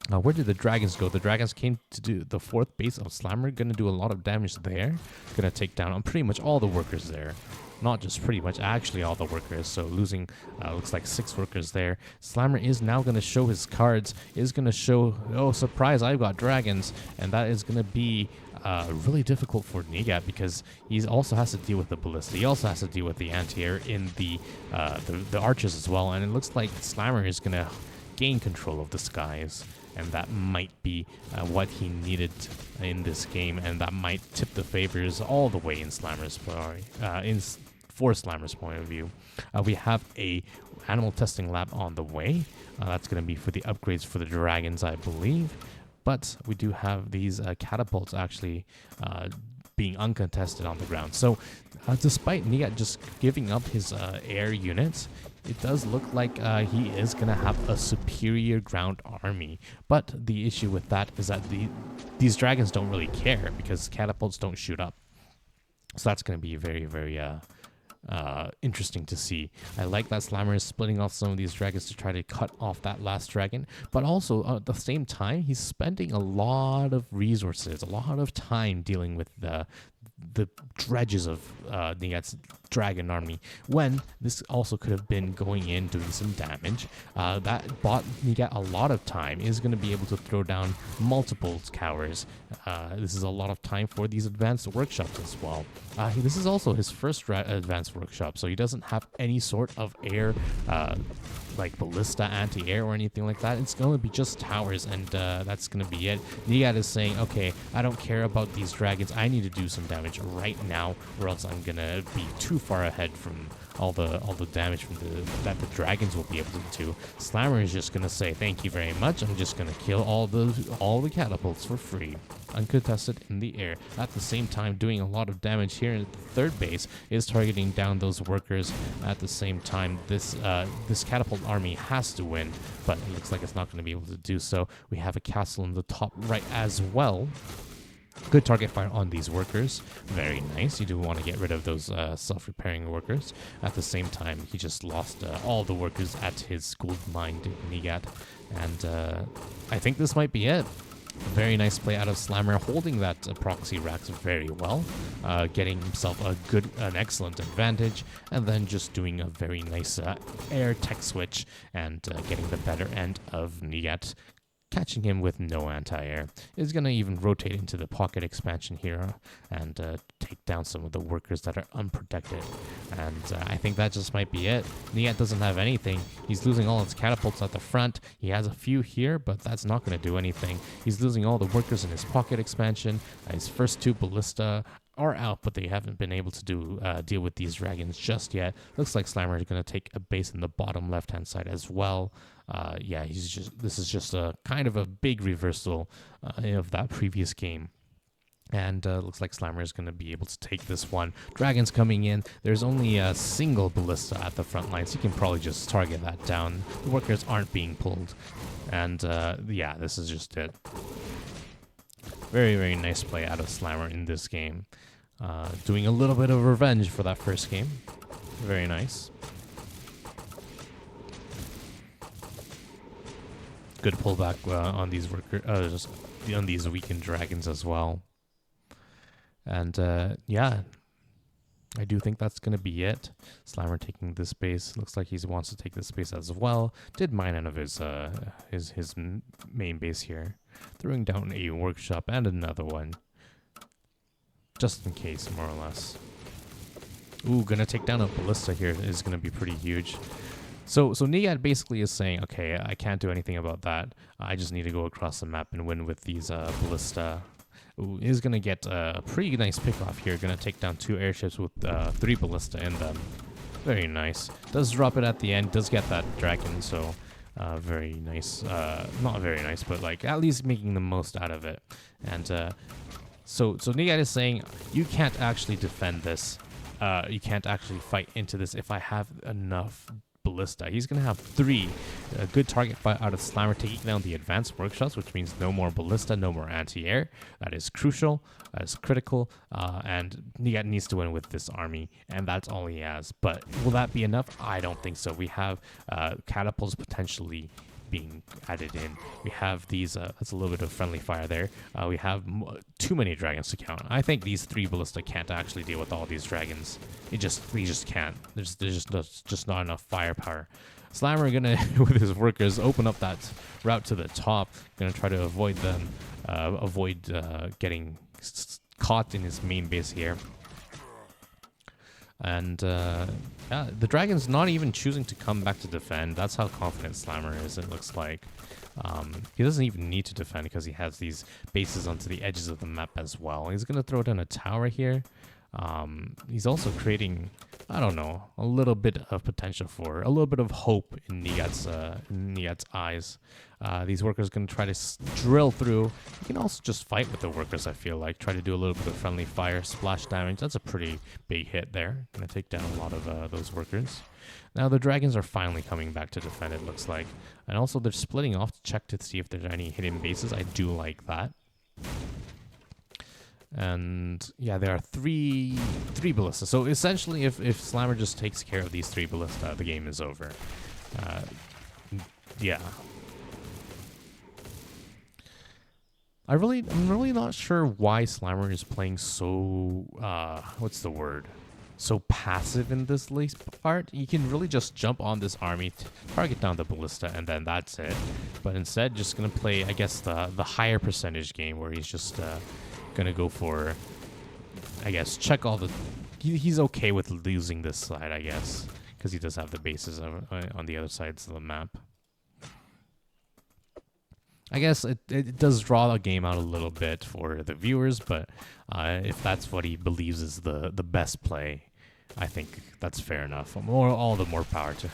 Where did the dragons go? The dragons came to do the 4th base of Slammer. Going to do a lot of damage there. Going to take down on pretty much all the workers there. Not just pretty much, actually all the workers. So losing, looks like 6 workers there. Slammer is now going to show his cards. Is going to show, oh, surprise, I've got dragons. And that is going to be really difficult for Neagat because he also has to deal with the ballista. He also has to deal with the anti-air in the archers as well. And it looks like Slammer is going to gain control of the skies. And that might be what he needed in this game, and that might tip the favors all the way in Slammer's for Slammer's point of view. We have a animal testing lab on the way. That's going to be for the upgrades for the dragons, I believe. But we do have these catapults actually being uncontested on the ground. So despite Neagat just giving up his air units, it does look like he is going to have a superior ground army. But the issue with that is that these dragons don't really care because catapults don't shoot up. So that's going to be very, very interesting to see. I like that Slammer is splitting off some of these dragons to try to cut off that last dragon, but also at the same time he's spending a lot of resources, a lot of time dealing with the dredges of Neagat's dragon army, when this also could have been going in doing some damage. That bought Neagat a lot of time. Is going to be able to throw down multiple towers. This is a lot of time for these advanced workshops as well. This is also his first advanced workshop, so he doesn't have any sort of air like ballista, anti-air, or anything like that. It's going to be just towers, and that's going to be it. Neagat is saying, okay, I don't care about these dragons. I need to do some damage right now, or else I'm going to be too far ahead from all the damage from that the dragons will be able to do. Slammer is just going to say, thank you very much. I'm just going to kill all the catapults for free, uncontested in the air. At the same time, doing a lot of damage here in the 3rd base is targeting down those workers. At the same time, this catapult army has to win, but it looks like it's not going to be able to do so. We have a castle in the top right as well. Good target fire on these workers. Very nice. You do want to get rid of those self-repairing workers. At the same time, he just lost all the workers at his gold mine, Neagat. And I think this might be it. Very nice play out of Slammer, holding that proxy racks very well, getting himself an excellent advantage, and then just doing a very nice air tech switch and getting the better end of Neagat, catching him with no anti-air. Is going to even rotate into the pocket expansion here and take down some of the workers that are unprotected. And I think that just might be it. Neagat doesn't have anything. He's losing all his catapults at the front. He has a few here, but that's not going to do anything. He's losing all the workers in his pocket expansion. His first 2 ballista are out, but they haven't been able to deal with these dragons just yet. Looks like Slammer is going to take a base in the bottom left-hand side as well. Yeah, this is just a kind of a big reversal of that previous game. And looks like Slammer is going to be able to take this one. Dragons coming in. There's only a single ballista at the front line, so you can probably just target that down. The workers aren't being pulled. And yeah, this is just it. Very, very nice play out of Slammer in this game. Doing a little bit of revenge for that first game. Very nice. Good pullback on these on these weakened dragons as well. And yeah, I do think that's going to be it. Slammer taking this base. Looks like he wants to take this base as well. Did mine out of his main base here. Throwing down a workshop and another one. Just in case, more or less. Ooh, gonna take down a ballista here is gonna be pretty huge. So Neagat basically is saying, okay, I can't do anything about that. I just need to go across the map and win with these ballista. Ooh, is gonna get a pretty nice pick off here. Gonna take down 2 airships with 3 ballista in them. Very nice. Does drop it at the end. Does get that dragon. So very nice. Not very nice, but like at least making the most out of it. And so Neagat is saying, you can't actually defend this. You can't actually fight into this if I have enough ballista. He's going to have 3. A good target fight out of Slammer, taking down the advanced workshops, which means no more ballista, no more anti-air. That is crucial. That is critical. And Neagat needs to win with this army, and that's all he has. But will that be enough? I don't think so. We have catapults potentially being added in. We have these, that's a little bit of friendly fire there. We have too many dragons to count. I think these 3 ballista can't actually deal with all these dragons. We just can't. There's just not enough firepower. Slammer gonna, with his workers, open up that route to the top. Gonna try to avoid them, getting caught in his main base here. And yeah, the dragon's not even choosing to come back to defend. That's how confident Slammer is, it looks like. He doesn't even need to defend because he has these bases onto the edges of the map as well. He's going to throw down a tower here. He's also creating, I don't know, a little bit of potential for, a little bit of hope in Neagat's eyes. These workers going to try to drill through. You can also just fight with the workers, I feel like. Try to do a little bit of friendly fire, splash damage. That's a pretty big hit there. Going to take down a lot of those workers. Now the dragons are finally coming back to defend, it looks like. And also they're splitting off to check to see if there's any hidden bases. I do like that. And yeah, there are three ballista. So essentially, if Slammer just takes care of these 3 ballista, the game is over. Yeah. I'm really not sure why Slammer is playing so what's the word? So passive in this last part. You can really just jump on this army, target down the ballista, and then that's it. But instead, just gonna play, I guess, the higher percentage game where he's just gonna go for, I guess, check all the. He's okay with losing this side, I guess, because he does have the bases on the other sides of the map. I guess it does draw the game out a little bit for the viewers, but if that's what he believes is the best play, I think that's fair enough. All the more power to.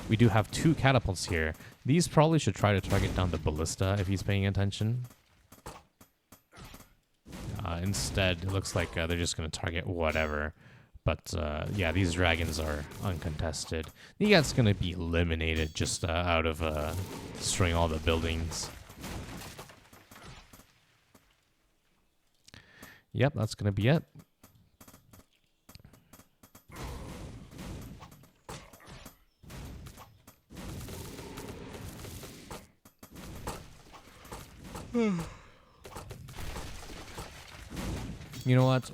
We do have 2 catapults here. These probably should try to target down the ballista if he's paying attention. Instead, it looks like they're just going to target whatever. But yeah, these dragons are uncontested. Neagat's going to be eliminated just out of destroying all the buildings. Yep, that's going to be it. You know what?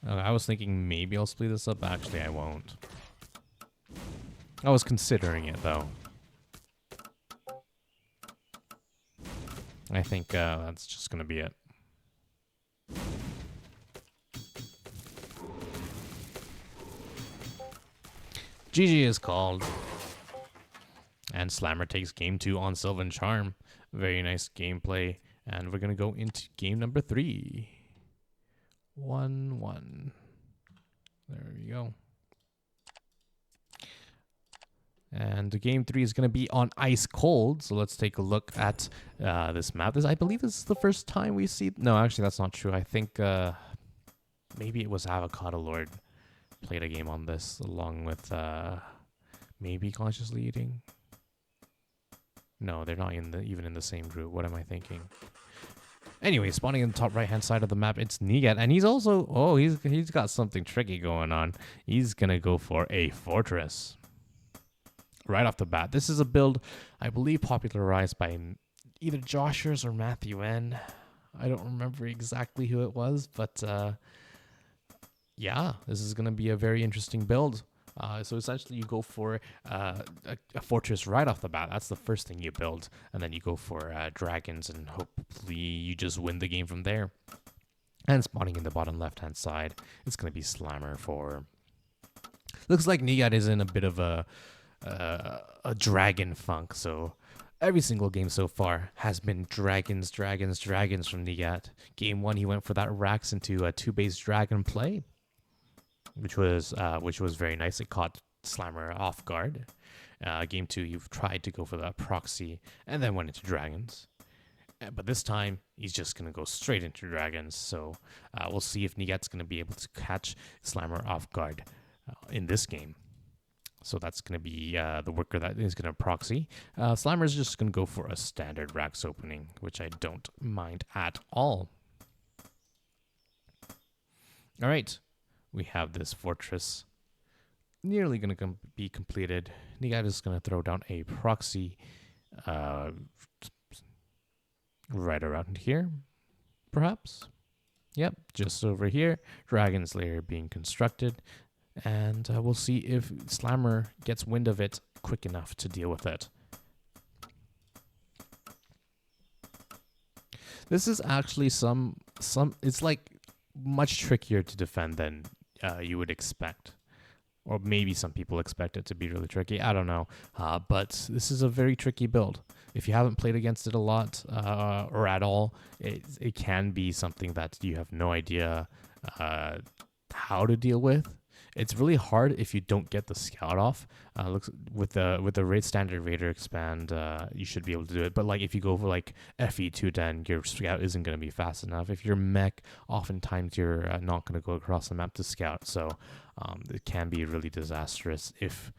I was thinking maybe I'll split this up. Actually, I won't. I was considering it, though. I think that's just going to be it. GG is called. And Slammer takes game 2 on Sylvan Charm. Very nice gameplay. And we're going to go into game number 3. 1-1. There we go. And game 3 is going to be on Ice Cold. So let's take a look at this map. I believe this is the first time we see... No, actually, that's not true. I think maybe it was Avocado Lord played a game on this along with maybe Consciously Eating. No, they're not even in the same group. What am I thinking? Anyway, spawning in the top right-hand side of the map, it's Neagat. And he's also... Oh, he's got something tricky going on. He's going to go for a Fortress. Right off the bat. This is a build, I believe, popularized by either Joshers or Matthew N. I don't remember exactly who it was, but yeah, this is going to be a very interesting build. So essentially, you go for a fortress right off the bat. That's the first thing you build, and then you go for dragons, and hopefully you just win the game from there. And spawning in the bottom left-hand side, it's going to be Slammer for... Looks like Neagat is in a bit of a dragon funk, so every single game so far has been dragons from Neagat. Game 1, he went for that Rax into a 2-base dragon play, which was very nice. It caught Slammer off guard. Game 2, you've tried to go for that proxy and then went into dragons. But this time, he's just going to go straight into dragons. So we'll see if Neagat's going to be able to catch Slammer off guard in this game. So that's going to be the worker that is going to proxy. Slammer's just going to go for a standard Rax opening, which I don't mind at all. All right. We have this fortress nearly going to be completed. Neagat is going to throw down a proxy right around here, perhaps. Yep, just over here. Dragon's Lair being constructed. And we'll see if Slammer gets wind of it quick enough to deal with it. This is actually it's like much trickier to defend than you would expect. Or maybe some people expect it to be really tricky. I don't know. But this is a very tricky build. If you haven't played against it a lot or at all, it can be something that you have no idea how to deal with. It's really hard if you don't get the scout off. Looks with the standard Raider expand, you should be able to do it. But like if you go for like FE2, then your scout isn't going to be fast enough. If you're mech, oftentimes you're not going to go across the map to scout. So it can be really disastrous if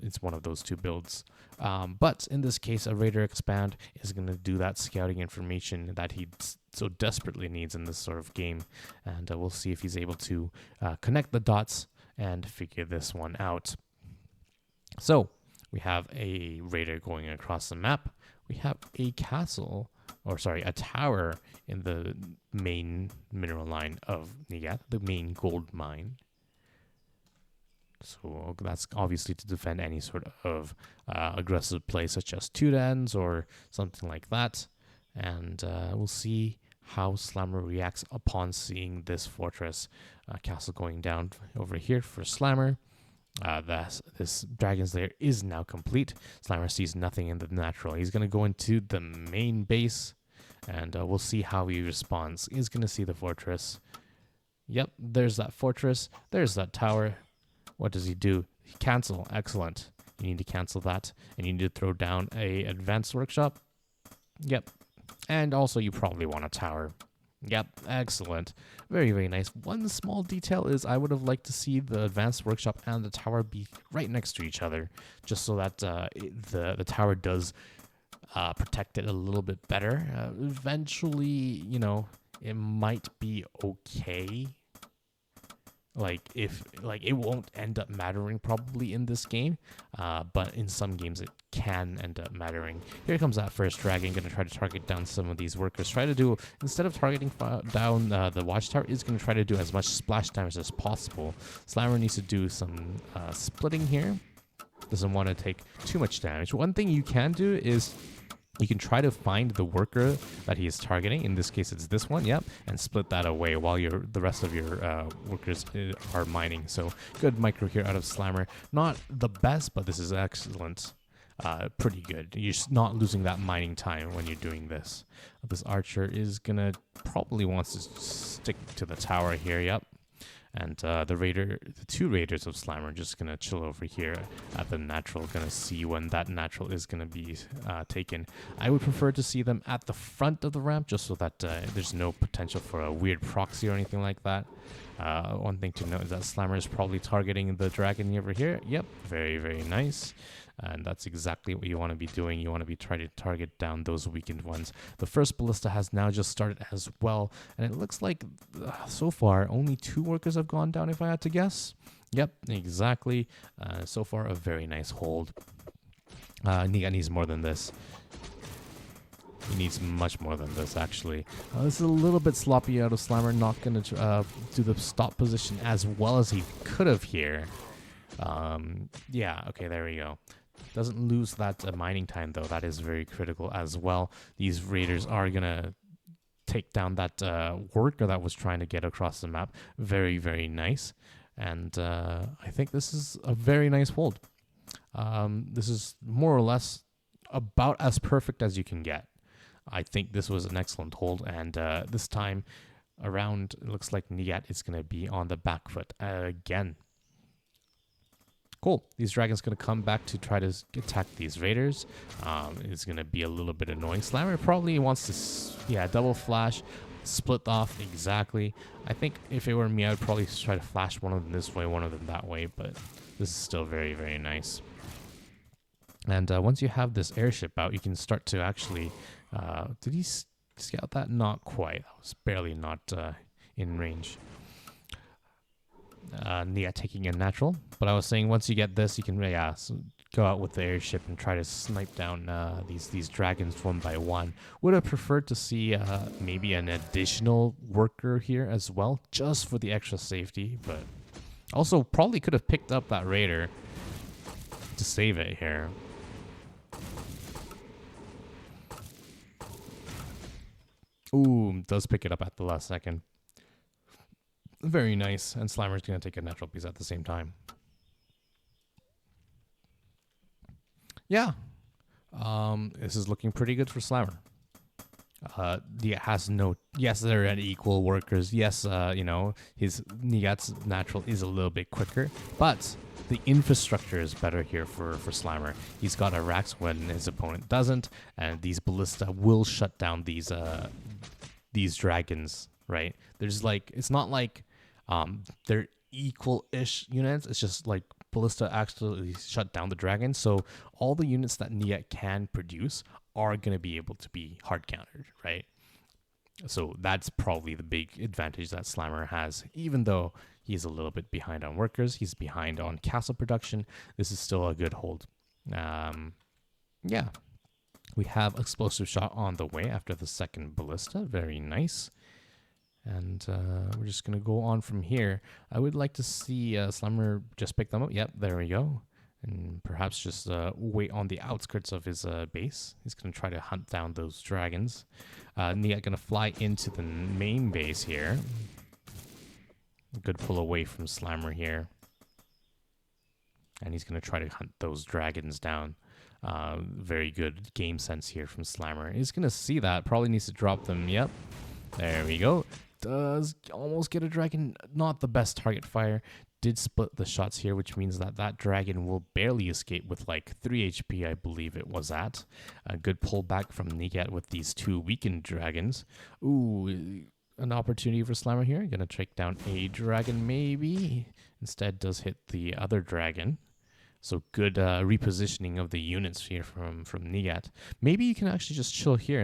it's one of those two builds. But in this case, a Raider expand is going to do that scouting information that he so desperately needs in this sort of game. And we'll see if he's able to connect the dots and figure this one out. So we have a Raider going across the map. We have a a tower in the main mineral line of Neagat, the main gold mine. So that's obviously to defend any sort of aggressive play, such as Tudans or something like that. And we'll see how Slammer reacts upon seeing this fortress castle going down over here for Slammer. This Dragon's Lair is now complete. Slammer sees nothing in the natural. He's going to go into the main base, and we'll see how he responds. He's going to see the fortress. Yep, there's that fortress. There's that tower. What does he do? Cancel. Excellent. You need to cancel that, and you need to throw down a advanced workshop. Yep. And also, you probably want a tower. Yep, excellent. Very, very nice. One small detail is I would have liked to see the advanced workshop and the tower be right next to each other, just so that the tower does protect it a little bit better. Eventually, it might be okay. like if like it won't end up mattering probably in this game, but in some games it can end up mattering. Here comes that first dragon, gonna try to target down some of these workers. Try to do, instead of targeting down the watchtower, is gonna try to do as much splash damage as possible. Slammer needs to do some splitting here. Doesn't want to take too much damage. One thing you can do is you can try to find the worker that he is targeting. In this case, it's this one, yep, and split that away while the rest of your workers are mining. So good micro here out of Slammer. Not the best, but this is excellent. Pretty good. You're not losing that mining time when you're doing this. This archer is gonna probably wants to stick to the tower here, yep. And the two raiders of Slammer are just gonna chill over here at the natural, gonna see when that natural is gonna be taken. I would prefer to see them at the front of the ramp, just so that there's no potential for a weird proxy or anything like that. One thing to note is that Slammer is probably targeting the dragon over here. Yep, very, very nice. And that's exactly what you want to be doing. You want to be trying to target down those weakened ones. The first ballista has now just started as well. And it looks like so far only 2 workers have gone down, if I had to guess. Yep, exactly. So far a very nice hold. Neagat needs more than this. He needs much more than this, actually. This is a little bit sloppy out of Slammer. Not going to do the stop position as well as he could have here. Yeah, okay, there we go. Doesn't lose that mining time, though. That is very critical as well. These raiders are going to take down that worker that was trying to get across the map. Very, very nice. And I think this is a very nice hold. This is more or less about as perfect as you can get. I think this was an excellent hold. And this time around, it looks like Neagat is going to be on the back foot again. Cool. These dragons going to come back to try to attack these raiders. It's going to be a little bit annoying. Slammer probably wants to, double flash, split off exactly. I think if it were me, I would probably try to flash one of them this way, one of them that way, but this is still very, very nice. And once you have this airship out, you can start to actually, did he scout that? Not quite. That was barely not in range. Neagat taking a natural, but I was saying once you get this, you can go out with the airship and try to snipe down these dragons one by one. Would have preferred to see maybe an additional worker here as well, just for the extra safety, but also probably could have picked up that raider to save it here. Ooh, does pick it up at the last second. Very nice, and Slammer's going to take a natural piece at the same time. Yeah, this is looking pretty good for Slammer. Has no, yes, they're at equal workers. Yes, his Neagat's natural is a little bit quicker, but the infrastructure is better here for Slammer. He's got a Rax when his opponent doesn't, and these ballista will shut down these dragons, right? There's like, it's not like they're equal-ish units. It's just like ballista actually shut down the dragon. So all the units that Neagat can produce are going to be able to be hard countered, right? So that's probably the big advantage that Slammer has. Even though he's a little bit behind on workers, he's behind on castle production, this is still a good hold. Yeah. We have explosive shot on the way after the second ballista. Very nice. And we're just going to go on from here. I would like to see Slammer just pick them up. Yep, there we go. And perhaps just wait on the outskirts of his base. He's going to try to hunt down those dragons. Neagat going to fly into the main base here. Good pull away from Slammer here. And he's going to try to hunt those dragons down. Very good game sense here from Slammer. He's going to see that. Probably needs to drop them. Yep. There we go. Does almost get a dragon. Not the best target fire. Did split the shots here, which means that dragon will barely escape with like 3 HP, I believe it was at. A good pullback from Neagat with these 2 weakened dragons. Ooh, an opportunity for Slammer here. Gonna take down a dragon maybe. Instead does hit the other dragon. So good repositioning of the units here from Neagat. Maybe you can actually just chill here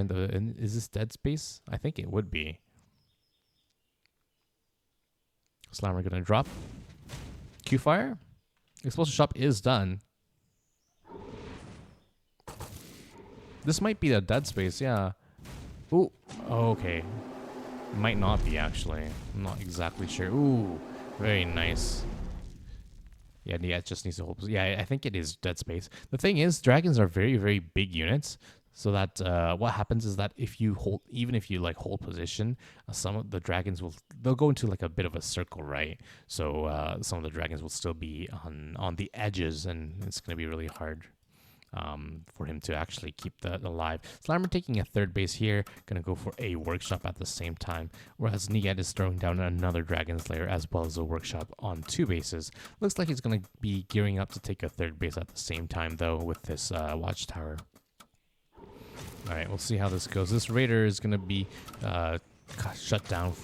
is this dead space? I think it would be. Slammer gonna drop. Q-Fire. Explosive Shop is done. This might be a dead space, yeah. Ooh, okay. Might not be, actually. I'm not exactly sure. Ooh, very nice. Yeah, it just needs to hold. Yeah, I think it is dead space. The thing is, dragons are very, very big units. So that what happens is that if you hold, even if you like hold position, some of the dragons they'll go into like a bit of a circle, right? So some of the dragons will still be on the edges, and it's gonna be really hard for him to actually keep that alive. Slammer taking a third base here, gonna go for a workshop at the same time, whereas Neagat is throwing down another Dragon's Lair as well as a workshop on 2 bases. Looks like he's gonna be gearing up to take a third base at the same time though with this watchtower. Alright, we'll see how this goes. This Raider is gonna be shut down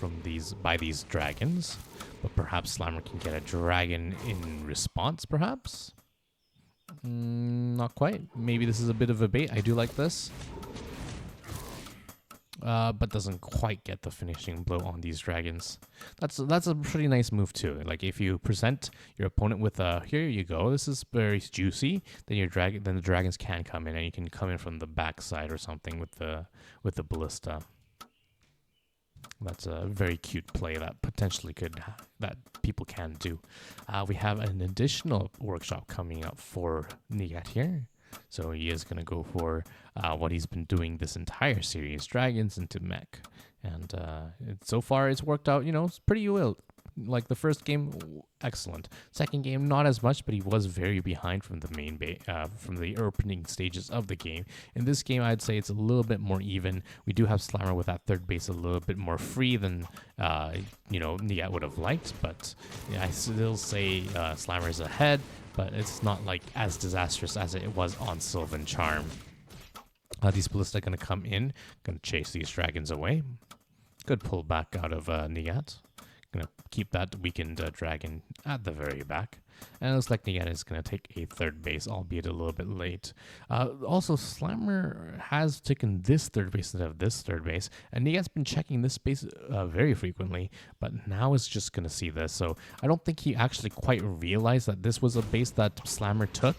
by these dragons, but perhaps Slammer can get a dragon in response, perhaps? Not quite. Maybe this is a bit of a bait. I do like this. But doesn't quite get the finishing blow on these dragons. That's a pretty nice move too. Like if you present your opponent with here you go, this is very juicy, then the dragons can come in, and you can come in from the backside or something with the ballista. That's a very cute play that potentially that people can do. We have an additional workshop coming up for Neagat here. So he is going to go for what he's been doing this entire series, dragons into mech. And so far it's worked out, it's pretty well. Like the first game, excellent. Second game, not as much, but he was very behind from the from the opening stages of the game. In this game, I'd say it's a little bit more even. We do have Slammer with that third base a little bit more free than Neagat would have liked, but yeah, I still say Slammer is ahead, but it's not like as disastrous as it was on Sylvan Charm. These Ballista gonna come in, gonna chase these dragons away. Good pullback out of Neagat. Gonna keep that weakened dragon at the very back. And it looks like Neagat is gonna take a third base, albeit a little bit late. Also, Slammer has taken this third base instead of this third base, and Neagat's been checking this base very frequently, but now is just gonna see this. So I don't think he actually quite realized that this was a base that Slammer took,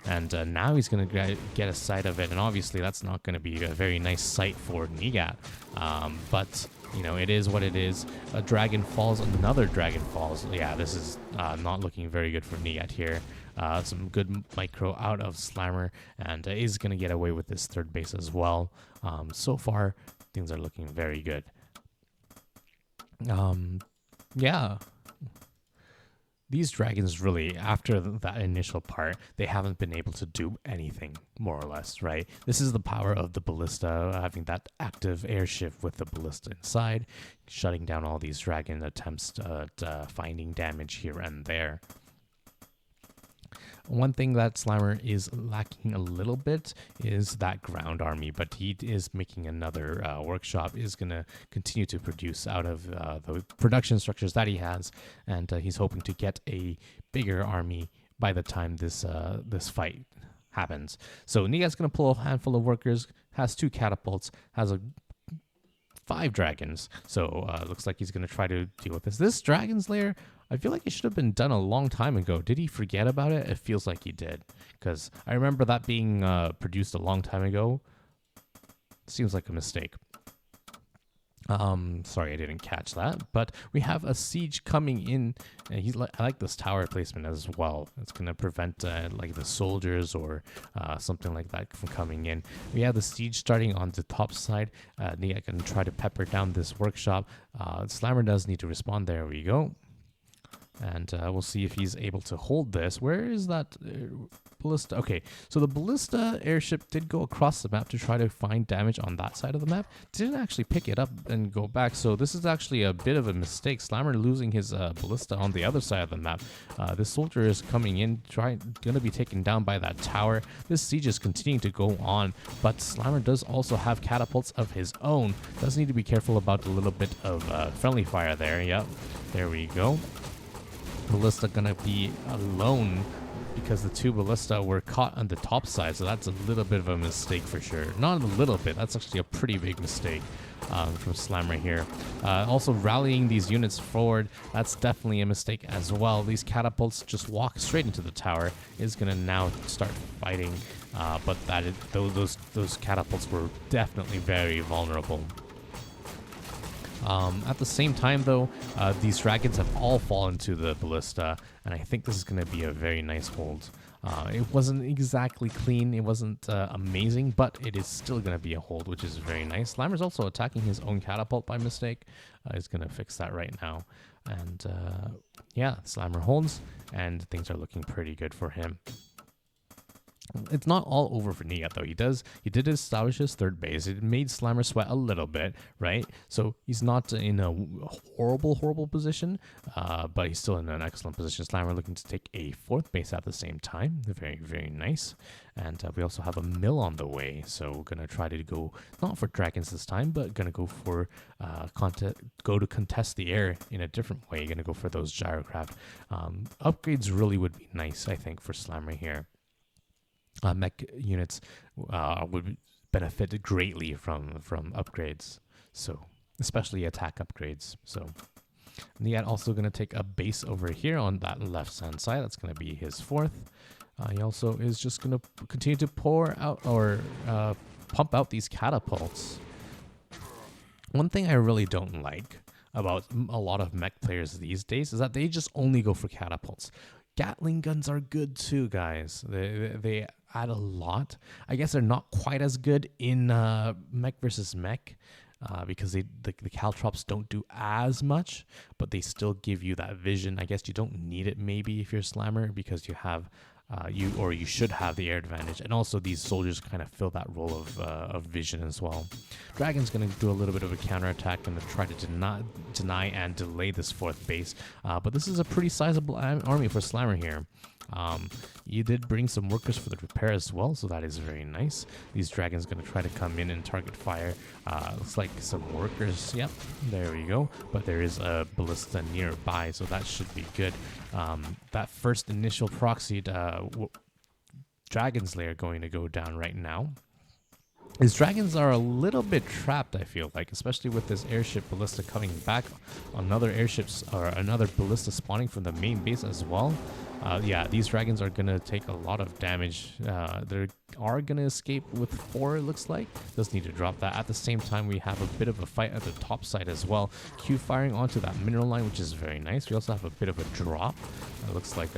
and now he's gonna get a sight of it, and obviously that's not gonna be a very nice sight for Neagat. But it is what it is. A dragon falls, another dragon falls. Yeah, this is not looking very good for Neagat here. Some good micro out of Slammer, and is going to get away with this third base as well. So far, things are looking very good. Yeah. These dragons really, after that initial part, they haven't been able to do anything, more or less, right? This is the power of the ballista, having that active airship with the ballista inside, shutting down all these dragon attempts at finding damage here and there. One thing that Slammer is lacking a little bit is that ground army, but he is making another workshop, is going to continue to produce out of the production structures that he has, and he's hoping to get a bigger army by the time this fight happens. So Neagat's going to pull a handful of workers, has 2 catapults, has 5 dragons, so looks like he's going to try to deal with this. This Dragon's Lair, I feel like it should have been done a long time ago. Did he forget about it? It feels like he did, because I remember that being produced a long time ago. Seems like a mistake. Sorry, I didn't catch that. But we have a siege coming in. And I like this tower placement as well. It's going to prevent like the soldiers or something like that from coming in. We have the siege starting on the top side. Neagat can try to pepper down this workshop. Slammer does need to respond. There we go. And we'll see if he's able to hold this. Where is that ballista? Okay, so the ballista airship did go across the map to try to find damage on that side of the map. Didn't actually pick it up and go back. So this is actually a bit of a mistake. Slammer losing his ballista on the other side of the map. This soldier is coming in, going to be taken down by that tower. This siege is continuing to go on, but Slammer does also have catapults of his own. Does need to be careful about a little bit of friendly fire there. Yep, there we go. Ballista gonna be alone because the 2 ballista were caught on the top side, so that's a little bit of a mistake for sure. Not a little bit, that's actually a pretty big mistake. from Slammer here. Also rallying these units forward, that's definitely a mistake as well. These catapults just walk straight into the tower. Is going to now start fighting, but those catapults were definitely very vulnerable. At the same time, though, these dragons have all fallen to the ballista, and I think this is going to be a very nice hold. It wasn't exactly clean, it wasn't amazing, but it is still going to be a hold, which is very nice. Slammer's also attacking his own catapult by mistake. He's going to fix that right now. And yeah, Slammer holds, and things are looking pretty good for him. It's not all over for Neagat, though. He did establish his third base. It made Slammer sweat a little bit, right? So he's not in a horrible position, but he's still in an excellent position. Slammer looking to take a fourth base at the same time. Very nice. And we also have a mill on the way, so we're gonna try to go not for dragons this time, but gonna go for contest the air in a different way. Gonna go for those gyrocraft. Upgrades really would be nice, I think, for Slammer here. Mech units would benefit greatly from upgrades, so especially attack upgrades. So Neagat also going to take a base over here on that left hand side. That's going to be his fourth. He also is just going to continue to pour out or pump out these catapults. One thing I really don't like about a lot of mech players these days is that they just only go for catapults. Gatling guns are good too, guys. They add a lot. I guess they're not quite as good in mech versus mech because the caltrops don't do as much, but they still give you that vision. I guess you don't need it maybe if you're Slammer because you have you should have the air advantage, and also these soldiers kind of fill that role of vision as well. Dragon's going to do a little bit of a counterattack and try to deny and delay this fourth base, but this is a pretty sizable army for Slammer here. You did bring some workers for the repair as well, so that is very nice. These dragons going to try to come in and target fire. Looks like some workers. Yep, there we go. But there is a ballista nearby, so that should be good. That first initial proxied dragon's lair going to go down right now. These dragons are a little bit trapped, I feel like, especially with this airship ballista coming back. Another airships or another ballista spawning from the main base as well. Yeah, these dragons are going to take a lot of damage. They are going to escape with 4, it looks like. Does need to drop that. At the same time, we have a bit of a fight at the top side as well. Q firing onto that mineral line, which is very nice. We also have a bit of a drop. It looks like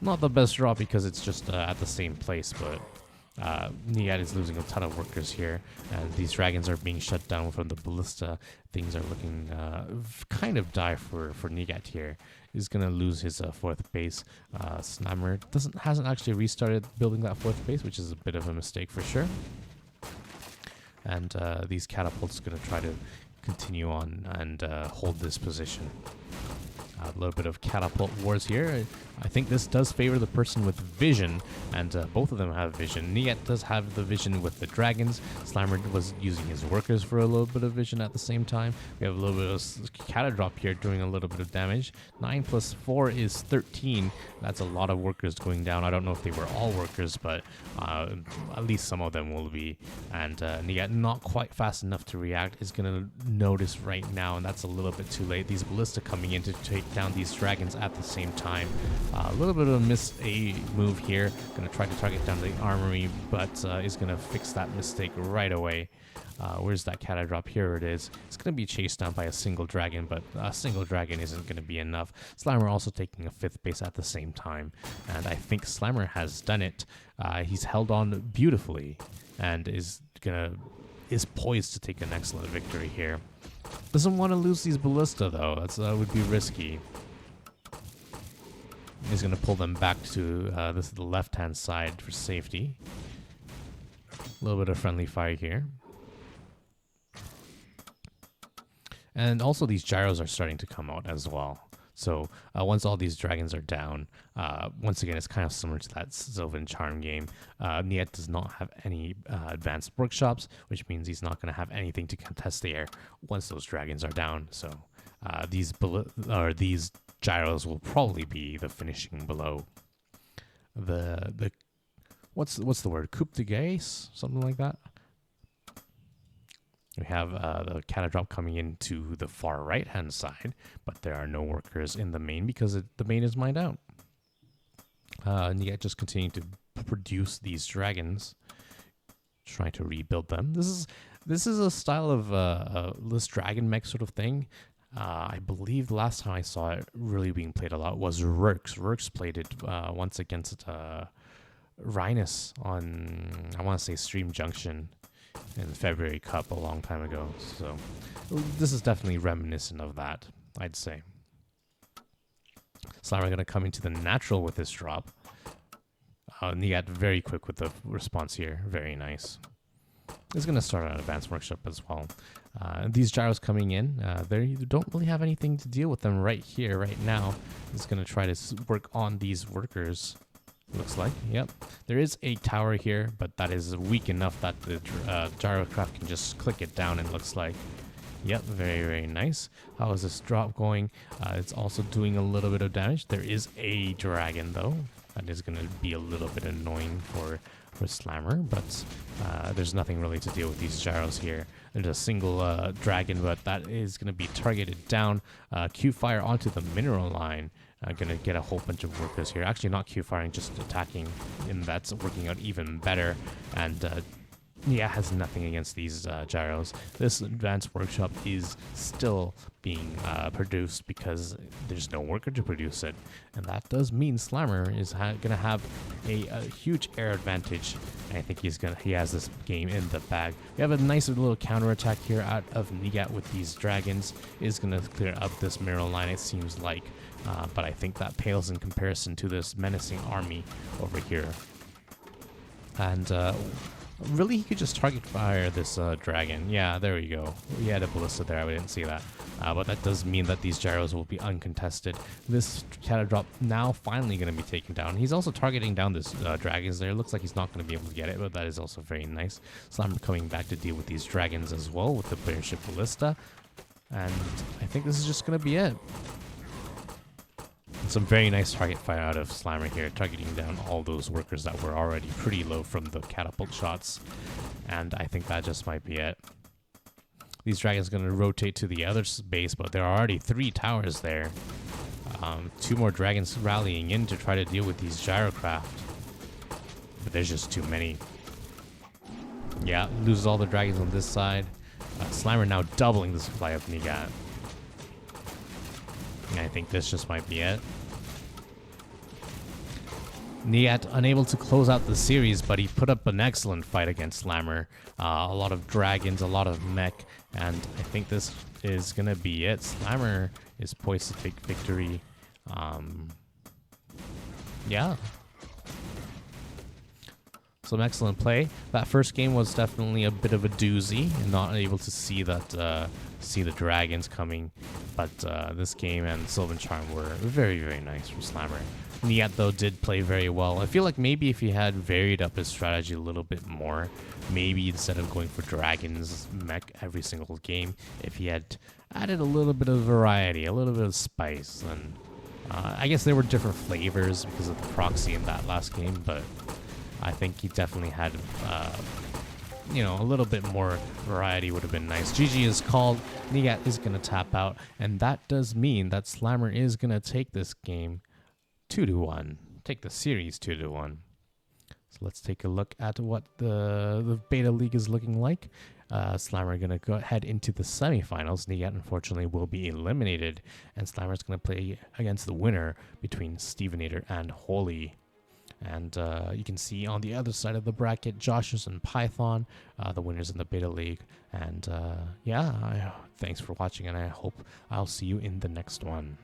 not the best drop because it's just at the same place, but Neagat is losing a ton of workers here, and these dragons are being shut down from the ballista. Things are looking kind of dire for Neagat here. He's gonna lose his fourth base. Slammer hasn't actually restarted building that fourth base, which is a bit of a mistake for sure. And these catapults gonna try to continue on and hold this position. A little bit of catapult wars here. I think this does favor the person with vision, and both of them have vision. Neagat does have the vision with the dragons. Slammer was using his workers for a little bit of vision at the same time. We have a little bit of cata drop here doing a little bit of damage. 9 plus 4 is 13. That's a lot of workers going down. I don't know if they were all workers, but at least some of them will be. And Neagat, not quite fast enough to react, is going to notice right now, and that's a little bit too late. These ballista coming in to take down these dragons at the same time. A little bit of a missed move here. Going to try to target down the armory, but is going to fix that mistake right away. Where's that cata drop? Here it is. It's going to be chased down by a single dragon, but a single dragon isn't going to be enough. Slammer also taking a 5th base at the same time, and I think Slammer has done it. He's held on beautifully and is poised to take an excellent victory here. Doesn't want to lose these ballista though. That would be risky. He's going to pull them back to the left-hand side for safety. A little bit of friendly fire here. And also these gyros are starting to come out as well. So once all these dragons are down, once again, it's kind of similar to that Sylvan Charm game. Neagat does not have any advanced workshops, which means he's not going to have anything to contest the air once those dragons are down. So these gyros will probably be the finishing below. What's the word? Coup de grace? Something like that? We have the catadrop coming into the far right-hand side, but there are no workers in the main because the main is mined out. Neagat just continuing to produce these dragons, trying to rebuild them. This is a style of this dragon mech sort of thing. I believe the last time I saw it really being played a lot was Rurks. Rurks played it once against Rhinus on, I want to say, Stream Junction in the February Cup a long time ago. So this is definitely reminiscent of that, I'd say. Slammer going to come into the natural with this drop. Neagat very quick with the response here. Very nice. It's going to start an advanced workshop as well. These gyros coming in, they don't really have anything to deal with them right here, right now. It's going to try to work on these workers. Looks like, yep. There is a tower here, but that is weak enough that the gyrocraft can just click it down, and looks like. Yep, very, very nice. How is this drop going? It's also doing a little bit of damage. There is a dragon, though. That is going to be a little bit annoying for Slammer, but there's nothing really to deal with these gyros here. There's a single dragon, but that is going to be targeted down. Q-fire onto the mineral line. Going to get a whole bunch of workers here. Actually, not Q-firing, just attacking, and that's working out even better. And yeah, has nothing against these gyros. This advanced workshop is still being produced because there's no worker to produce it, and that does mean Slammer is going to have a huge air advantage. And I think he has this game in the bag. We have a nice little counter attack here out of Neagat with these dragons. Is going to clear up this mineral line, it seems like, but I think that pales in comparison to this menacing army over here. And really, he could just target fire this dragon. Yeah, there we go. He had a ballista there. I didn't see that. But that does mean that these gyros will be uncontested. This catadrop now finally going to be taken down. He's also targeting down this dragons there. Looks like he's not going to be able to get it, but that is also very nice. Slammer coming back to deal with these dragons as well with the player ship ballista. And I think this is just going to be it. Some very nice target fire out of Slammer here, targeting down all those workers that were already pretty low from the catapult shots. And I think that just might be it. These dragons are going to rotate to the other base, but there are already 3 towers there. 2 more dragons rallying in to try to deal with these gyrocraft. But there's just too many. Yeah, loses all the dragons on this side. Slammer now doubling the supply of Neagat. I think this just might be it. Neagat unable to close out the series, but he put up an excellent fight against Slammer. A lot of dragons, a lot of mech, and I think this is going to be it. Slammer is poised to take victory. Yeah. Some excellent play. That first game was definitely a bit of a doozy, and not able to see that see the dragons coming. But this game and Sylvan Charm were very, very nice from Slammer. Neagat, though, did play very well. I feel like maybe if he had varied up his strategy a little bit more, maybe instead of going for dragons mech every single game, if he had added a little bit of variety, a little bit of spice, then I guess there were different flavors because of the proxy in that last game, but I think he definitely had, you know, a little bit more variety would have been nice. GG is called. Neagat is going to tap out, and that does mean that Slammer is going to take this game 2-1. Take the series 2-1. So let's take a look at what the Beta League is looking like. Slammer going to go ahead into the semifinals. Neagat, unfortunately, will be eliminated, and Slammer is going to play against the winner between Stevenator and Holy. And you can see on the other side of the bracket, Josh's and Python, the winners in the Beta League. And yeah, thanks for watching, and I hope I'll see you in the next one.